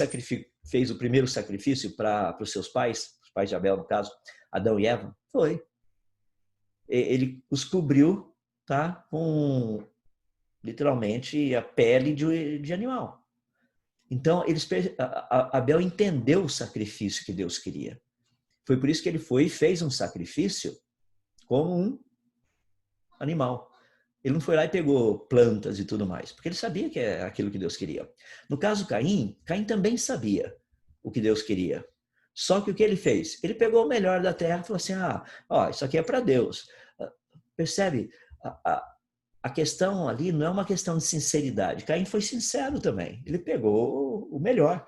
fez o primeiro sacrifício para os seus pais, os pais de Abel, no caso, Adão e Eva? Foi. Ele os cobriu, tá, com literalmente a pele de animal. Então, Abel entendeu o sacrifício que Deus queria. Foi por isso que ele foi e fez um sacrifício como um animal. Ele não foi lá e pegou plantas e tudo mais, porque ele sabia que é aquilo que Deus queria. No caso Caim também sabia o que Deus queria. Só que o que ele fez? Ele pegou o melhor da terra e falou assim, isso aqui é para Deus. Percebe? A questão ali não é uma questão de sinceridade. Caim foi sincero também. Ele pegou o melhor.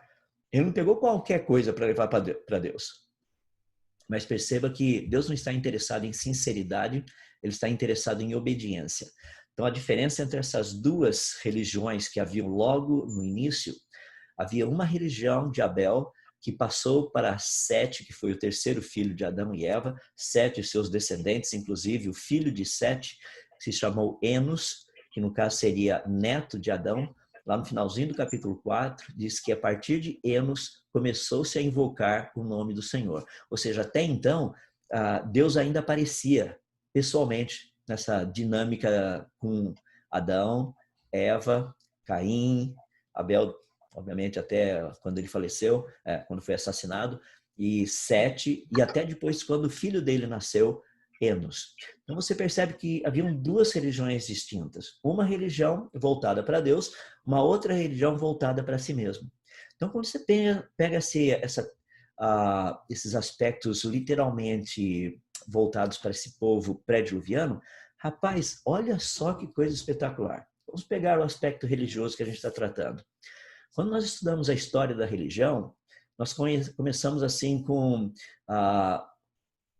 Ele não pegou qualquer coisa para levar para Deus. Mas perceba que Deus não está interessado em sinceridade, ele está interessado em obediência. Então, a diferença entre essas duas religiões que haviam logo no início, havia uma religião de Abel que passou para Sete, que foi o terceiro filho de Adão e Eva, Sete e seus descendentes, inclusive o filho de Sete, que se chamou Enos, que no caso seria neto de Adão. Lá no finalzinho do capítulo 4, diz que a partir de Enos começou-se a invocar o nome do Senhor. Ou seja, até então, Deus ainda aparecia pessoalmente nessa dinâmica com Adão, Eva, Caim, Abel, obviamente até quando ele faleceu, quando foi assassinado, e Sete, e até depois quando o filho dele nasceu, Enos. Então você percebe que haviam duas religiões distintas. Uma religião voltada para Deus, uma outra religião voltada para si mesmo. Então quando você pega esses aspectos literalmente voltados para esse povo pré-diluviano, rapaz, olha só que coisa espetacular. Vamos pegar o aspecto religioso que a gente está tratando. Quando nós estudamos a história da religião, nós começamos assim com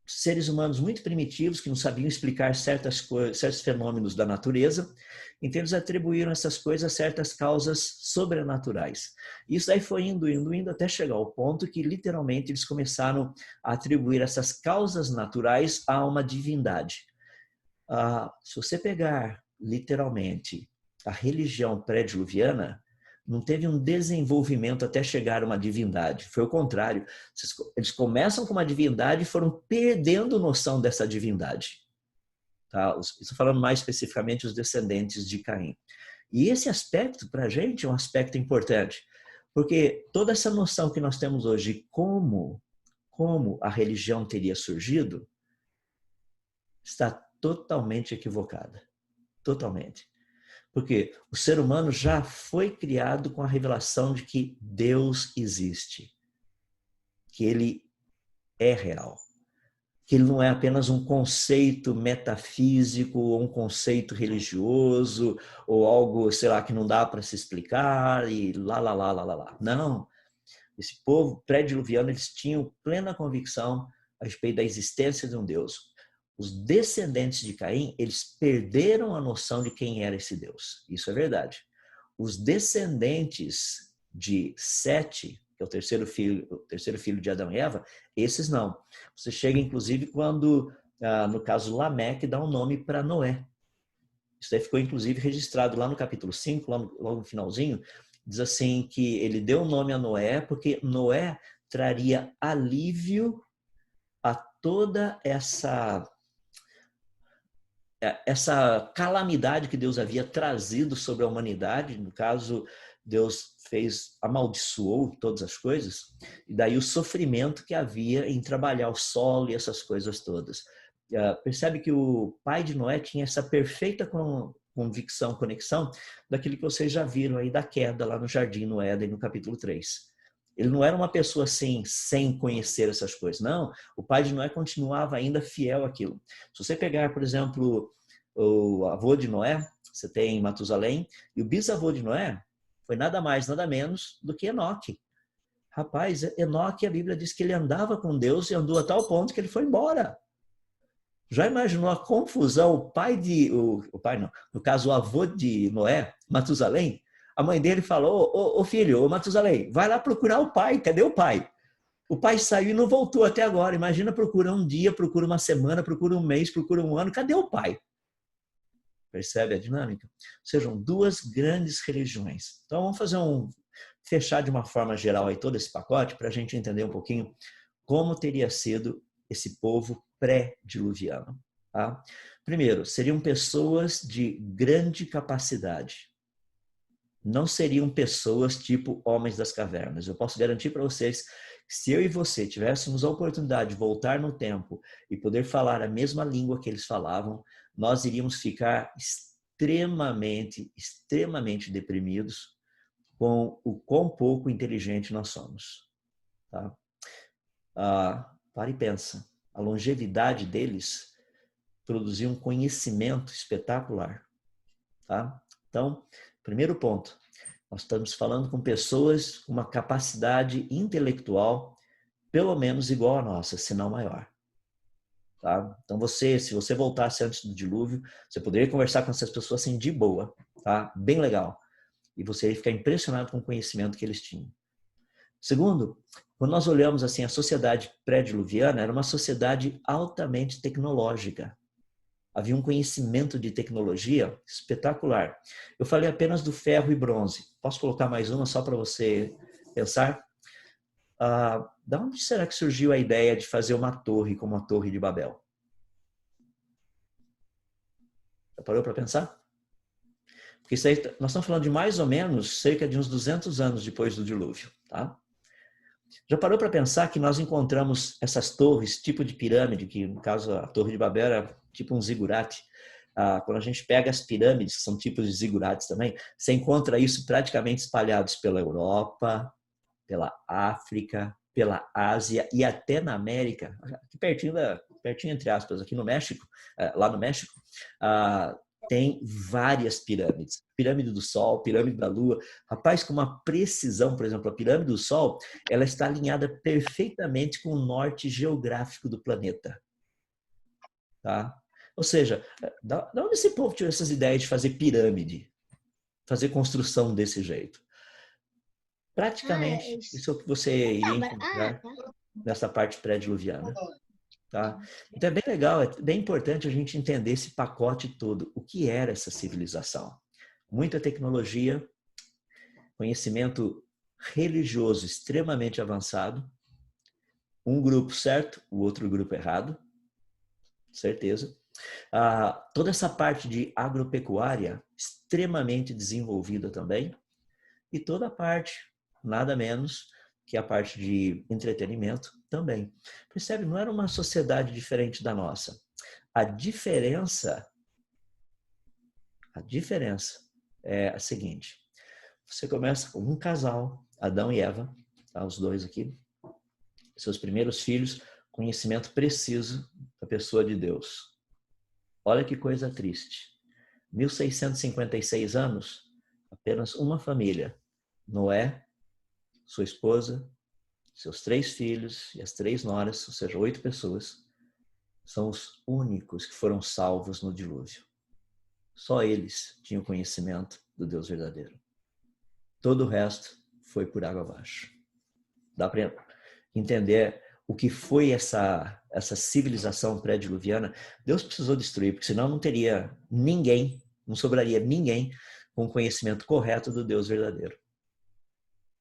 seres humanos muito primitivos que não sabiam explicar certos fenômenos da natureza, então eles atribuíram essas coisas a certas causas sobrenaturais. Isso aí foi indo até chegar ao ponto que literalmente eles começaram a atribuir essas causas naturais a uma divindade. Se você pegar literalmente a religião pré-diluviana, não teve um desenvolvimento até chegar a uma divindade. Foi o contrário. Eles começam com uma divindade e foram perdendo noção dessa divindade. Tá? Estou falando mais especificamente os descendentes de Caim. E esse aspecto, para a gente, é um aspecto importante. Porque toda essa noção que nós temos hoje de como a religião teria surgido, está totalmente equivocada. Totalmente. Porque o ser humano já foi criado com a revelação de que Deus existe, que Ele é real, que Ele não é apenas um conceito metafísico, ou um conceito religioso, ou algo, sei lá, que não dá para se explicar e lá. Não. Esse povo pré-diluviano, eles tinham plena convicção a respeito da existência de um Deus. Os descendentes de Caim, eles perderam a noção de quem era esse Deus. Isso é verdade. Os descendentes de Sete, que é o terceiro filho de Adão e Eva, esses não. Você chega, inclusive, quando, no caso, Lameque dá um nome para Noé. Isso aí ficou, inclusive, registrado lá no capítulo 5, logo no finalzinho, diz assim que ele deu o nome a Noé porque Noé traria alívio a toda essa calamidade que Deus havia trazido sobre a humanidade. No caso, Deus amaldiçoou todas as coisas, e daí o sofrimento que havia em trabalhar o solo e essas coisas todas. Percebe que o pai de Noé tinha essa perfeita conexão daquilo que vocês já viram aí da queda lá no jardim no Éden, no capítulo 3. Ele não era uma pessoa assim, sem conhecer essas coisas. Não, o pai de Noé continuava ainda fiel àquilo. Se você pegar, por exemplo, o avô de Noé, você tem Matusalém, e o bisavô de Noé foi nada mais, nada menos do que Enoque. Rapaz, Enoque, a Bíblia diz que ele andava com Deus e andou a tal ponto que ele foi embora. Já imaginou a confusão? O pai não, no caso o avô de Noé, Matusalém, a mãe dele falou: ô filho, ô Matusalém, vai lá procurar o pai, cadê o pai? O pai saiu e não voltou até agora. Imagina, procura um dia, procura uma semana, procura um mês, procura um ano, cadê o pai? Percebe a dinâmica? Sejam duas grandes religiões. Então vamos fechar de uma forma geral aí todo esse pacote para a gente entender um pouquinho como teria sido esse povo pré-diluviano. Tá? Primeiro, seriam pessoas de grande capacidade. Não seriam pessoas tipo homens das cavernas. Eu posso garantir para vocês que se eu e você tivéssemos a oportunidade de voltar no tempo e poder falar a mesma língua que eles falavam, nós iríamos ficar extremamente deprimidos com o quão pouco inteligente nós somos. Tá? Para e pensa. A longevidade deles produziu um conhecimento espetacular. Tá? Então, primeiro ponto, nós estamos falando com pessoas com uma capacidade intelectual pelo menos igual à nossa, se não maior. Tá? Então, se você voltasse antes do dilúvio, você poderia conversar com essas pessoas assim de boa, tá? Bem legal. E você ia ficar impressionado com o conhecimento que eles tinham. Segundo, quando nós olhamos assim a sociedade pré-diluviana, era uma sociedade altamente tecnológica. Havia um conhecimento de tecnologia espetacular. Eu falei apenas do ferro e bronze. Posso colocar mais uma só para você pensar? Da onde será que surgiu a ideia de fazer uma torre como a Torre de Babel? Já parou para pensar? Porque isso aí, nós estamos falando de mais ou menos cerca de uns 200 anos depois do dilúvio. Tá? Já parou para pensar que nós encontramos essas torres, tipo de pirâmide, que no caso a Torre de Babel era tipo um zigurate. Quando a gente pega as pirâmides, que são tipos de zigurates também, você encontra isso praticamente espalhados pela Europa, pela África, pela Ásia e até na América, aqui pertinho entre aspas, aqui no México, lá no México, tem várias pirâmides. Pirâmide do Sol, pirâmide da Lua. Rapaz, com uma precisão, por exemplo, a pirâmide do Sol, ela está alinhada perfeitamente com o norte geográfico do planeta. Tá? Ou seja, da onde esse povo tirou essas ideias de fazer pirâmide? Fazer construção desse jeito? Praticamente, isso é o que você iria encontrar nessa parte pré-diluviana. Tá? Então é bem legal, é bem importante a gente entender esse pacote todo. O que era essa civilização? Muita tecnologia, conhecimento religioso extremamente avançado, um grupo certo, o outro grupo errado, certeza. Toda essa parte de agropecuária extremamente desenvolvida também, e toda a parte, nada menos que a parte de entretenimento também. Percebe? Não era uma sociedade diferente da nossa. A diferença é a seguinte. Você começa com um casal, Adão e Eva, tá? Os dois aqui, seus primeiros filhos, conhecimento preciso da pessoa de Deus. Olha que coisa triste. 1656 anos, apenas uma família. Noé, sua esposa, seus 3 filhos e as 3 noras, ou seja, 8 pessoas, são os únicos que foram salvos no dilúvio. Só eles tinham conhecimento do Deus verdadeiro. Todo o resto foi por água abaixo. Dá para entender o que foi essa civilização pré-diluviana? Deus precisou destruir, porque senão não teria ninguém, não sobraria ninguém com o conhecimento correto do Deus verdadeiro.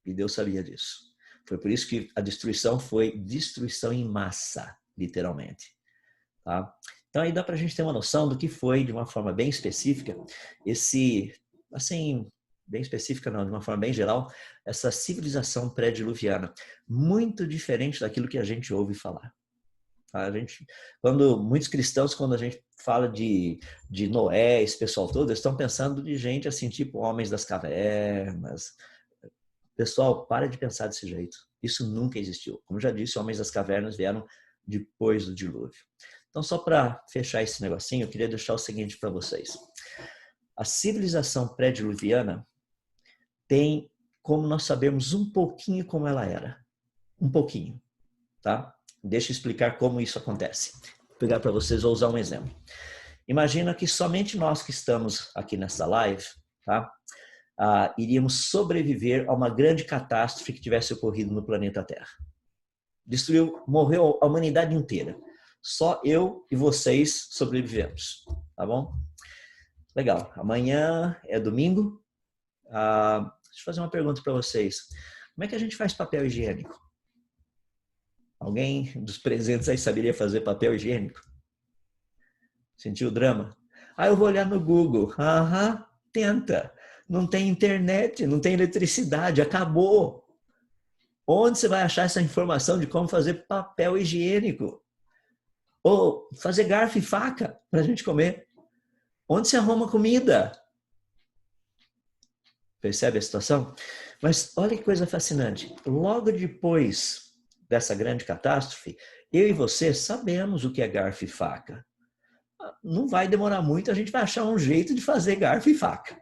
E Deus sabia disso. Foi por isso que a destruição foi destruição em massa, literalmente. Tá? Então aí dá para a gente ter uma noção do que foi, de uma forma bem específica, bem específica não, de uma forma bem geral, essa civilização pré-diluviana, muito diferente daquilo que a gente ouve falar. Tá? Muitos cristãos, quando a gente fala de Noé, esse pessoal todo, eles estão pensando de gente assim, tipo homens das cavernas. Pessoal, para de pensar desse jeito. Isso nunca existiu. Como já disse, homens das cavernas vieram depois do dilúvio. Então, só para fechar esse negocinho, eu queria deixar o seguinte para vocês. A civilização pré-diluviana tem como nós sabermos um pouquinho como ela era. Um pouquinho, tá? Deixa eu explicar como isso acontece. Vou pegar para vocês, vou usar um exemplo. Imagina que somente nós que estamos aqui nessa live, tá? Iríamos sobreviver a uma grande catástrofe que tivesse ocorrido no planeta Terra. Morreu a humanidade inteira. Só eu e vocês sobrevivemos, tá bom? Legal. Amanhã é domingo. Deixa eu fazer uma pergunta para vocês. Como é que a gente faz papel higiênico? Alguém dos presentes aí saberia fazer papel higiênico? Sentiu o drama? Eu vou olhar no Google. Tenta. Não tem internet, não tem eletricidade, acabou. Onde você vai achar essa informação de como fazer papel higiênico? Ou fazer garfo e faca para a gente comer? Onde se arruma comida? Percebe a situação? Mas olha que coisa fascinante. Logo depois dessa grande catástrofe, eu e você sabemos o que é garfo e faca. Não vai demorar muito, a gente vai achar um jeito de fazer garfo e faca.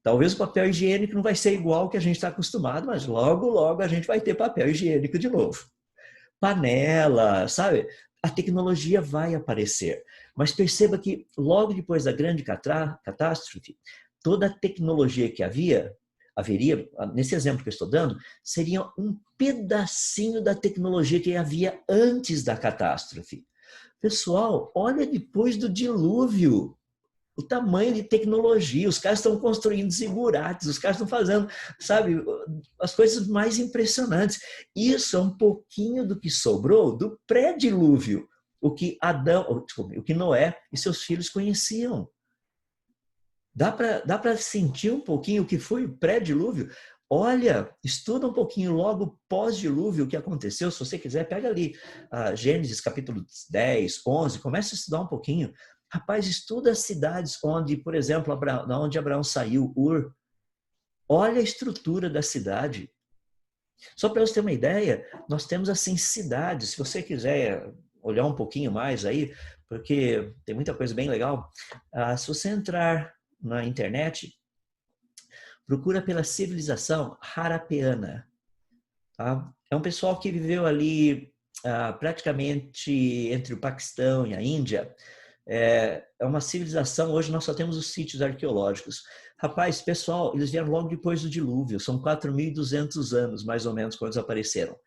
Talvez o papel higiênico não vai ser igual ao que a gente está acostumado, mas logo, logo a gente vai ter papel higiênico de novo. Panela, sabe? A tecnologia vai aparecer. Mas perceba que logo depois da grande catástrofe, toda a tecnologia que haveria, nesse exemplo que eu estou dando, seria um pedacinho da tecnologia que havia antes da catástrofe. Pessoal, olha depois do dilúvio. O tamanho de tecnologia, os caras estão construindo zigurates, os caras estão fazendo, sabe, as coisas mais impressionantes. Isso é um pouquinho do que sobrou do pré-dilúvio, o que Noé e seus filhos conheciam. Dá para sentir um pouquinho o que foi o pré-dilúvio? Olha, estuda um pouquinho logo pós-dilúvio o que aconteceu. Se você quiser, pega ali Gênesis capítulo 10, 11, começa a estudar um pouquinho. Rapaz, estuda as cidades onde, por exemplo, onde Abraão saiu, Ur. Olha a estrutura da cidade. Só para você ter uma ideia, nós temos assim cidades, se você quiser olhar um pouquinho mais aí, porque tem muita coisa bem legal. Se você entrar na internet, procura pela civilização Harapeana. Tá? É um pessoal que viveu ali praticamente entre o Paquistão e a Índia. É uma civilização, hoje nós só temos os sítios arqueológicos. Rapaz, pessoal, eles vieram logo depois do dilúvio, são 4.200 anos, mais ou menos, quando eles apareceram.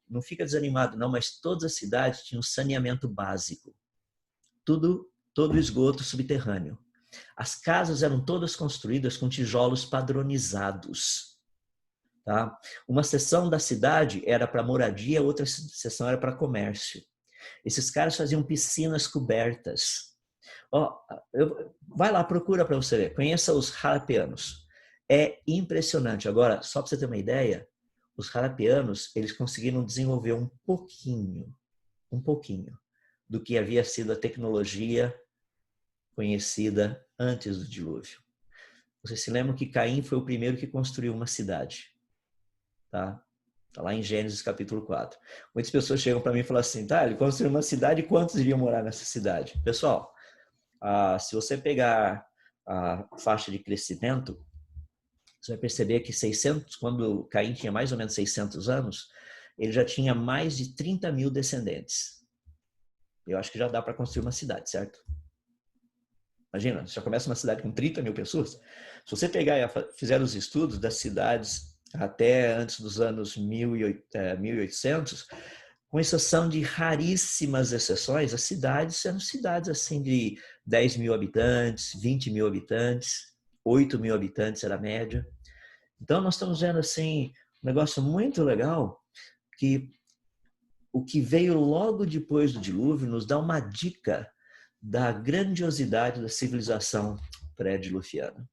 Não fica desanimado, não, mas todas as cidades tinham saneamento básico. Todo esgoto subterrâneo. As casas eram todas construídas com tijolos padronizados. Tá? Uma seção da cidade era para moradia, outra seção era para comércio. Esses caras faziam piscinas cobertas. Vai lá, procura para você ver. Conheça os Harapianos. É impressionante. Agora, só para você ter uma ideia, os Harapianos, eles conseguiram desenvolver um pouquinho do que havia sido a tecnologia conhecida antes do dilúvio. Vocês se lembram que Caim foi o primeiro que construiu uma cidade. Tá? Está lá em Gênesis capítulo 4. Muitas pessoas chegam para mim e falam assim, tá, ele construiu uma cidade, quantos iriam morar nessa cidade? Pessoal, se você pegar a faixa de crescimento, você vai perceber que quando Caim tinha mais ou menos 600 anos, ele já tinha mais de 30 mil descendentes. Eu acho que já dá para construir uma cidade, certo? Imagina, você já começa uma cidade com 30 mil pessoas. Se você pegar e fizer os estudos das cidades até antes dos anos 1800, com exceção de raríssimas exceções, as cidades eram cidades assim de 10 mil habitantes, 20 mil habitantes, 8 mil habitantes era a média. Então nós estamos vendo assim um negócio muito legal, que o que veio logo depois do dilúvio nos dá uma dica da grandiosidade da civilização pré-diluviana.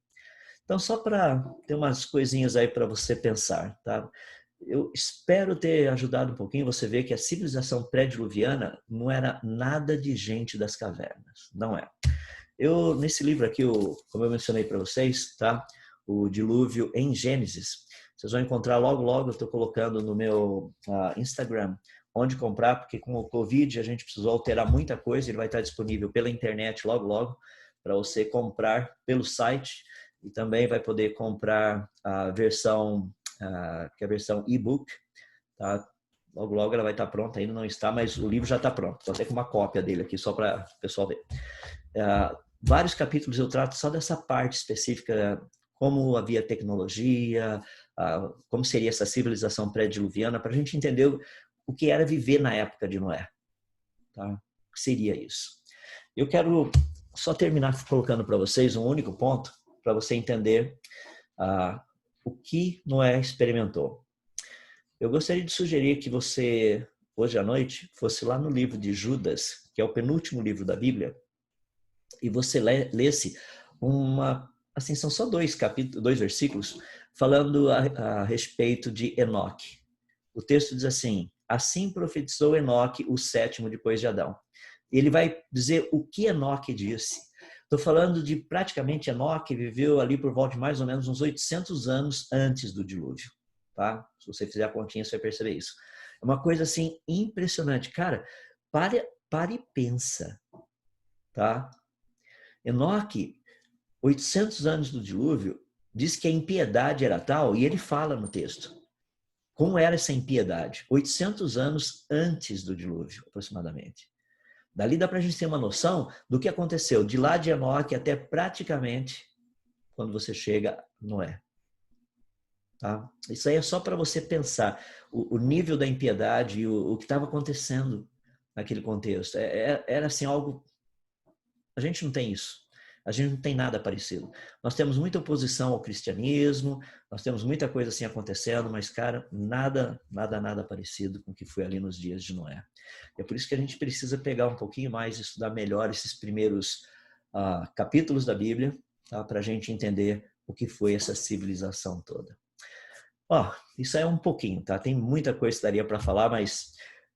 Então, só para ter umas coisinhas aí para você pensar, tá? Eu espero ter ajudado um pouquinho você ver que a civilização pré-diluviana não era nada de gente das cavernas, não é. Nesse livro aqui, como eu mencionei para vocês, tá? O Dilúvio em Gênesis, vocês vão encontrar logo, eu estou colocando no meu Instagram, onde comprar, porque com o Covid a gente precisou alterar muita coisa, ele vai estar disponível pela internet logo, para você comprar pelo site, e também vai poder comprar a versão, que é a versão e-book, tá? Logo ela vai estar pronta, ainda não está, mas o livro já está pronto. Estou até com uma cópia dele aqui, só para o pessoal ver. Vários capítulos eu trato só dessa parte específica, como havia tecnologia, como seria essa civilização pré-diluviana, para a gente entender o que era viver na época de Noé. Tá? O que seria isso? Eu quero só terminar colocando para vocês um único ponto, para você entender o que Noé experimentou. Eu gostaria de sugerir que você, hoje à noite, fosse lá no livro de Judas, que é o penúltimo livro da Bíblia, e você lesse assim, são só dois versículos, falando a respeito de Enoque. O texto diz assim profetizou Enoque, o sétimo depois de Adão. Ele vai dizer o que Enoque disse. Estou falando de praticamente Enoque viveu ali por volta de mais ou menos uns 800 anos antes do dilúvio. Tá? Se você fizer a continha, você vai perceber isso. É uma coisa assim impressionante. Cara, pare e pensa. Tá? Enoque, 800 anos do dilúvio, diz que a impiedade era tal, e ele fala no texto. Como era essa impiedade? 800 anos antes do dilúvio, aproximadamente. Dali dá para a gente ter uma noção do que aconteceu de lá de Enoque até praticamente quando você chega a Noé. Tá? Isso aí é só para você pensar o nível da impiedade e o que estava acontecendo naquele contexto. Era assim algo... A gente não tem isso. A gente não tem nada parecido. Nós temos muita oposição ao cristianismo, nós temos muita coisa assim acontecendo, mas, cara, nada parecido com o que foi ali nos dias de Noé. É por isso que a gente precisa pegar um pouquinho mais e estudar melhor esses primeiros capítulos da Bíblia, tá? Para a gente entender o que foi essa civilização toda. Ó, isso é um pouquinho, tá? Tem muita coisa que daria para falar, mas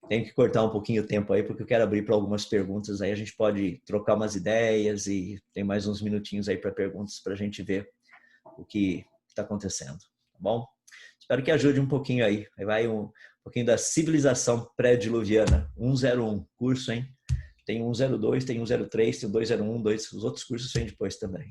tenho que cortar um pouquinho o tempo aí, porque eu quero abrir para algumas perguntas. Aí a gente pode trocar umas ideias e tem mais uns minutinhos aí para perguntas para a gente ver o que está acontecendo, tá bom? Espero que ajude um pouquinho aí. Aí vai um pouquinho da civilização pré-diluviana, 101, curso, hein? Tem 102, tem 103, tem 201, os outros cursos vêm depois também.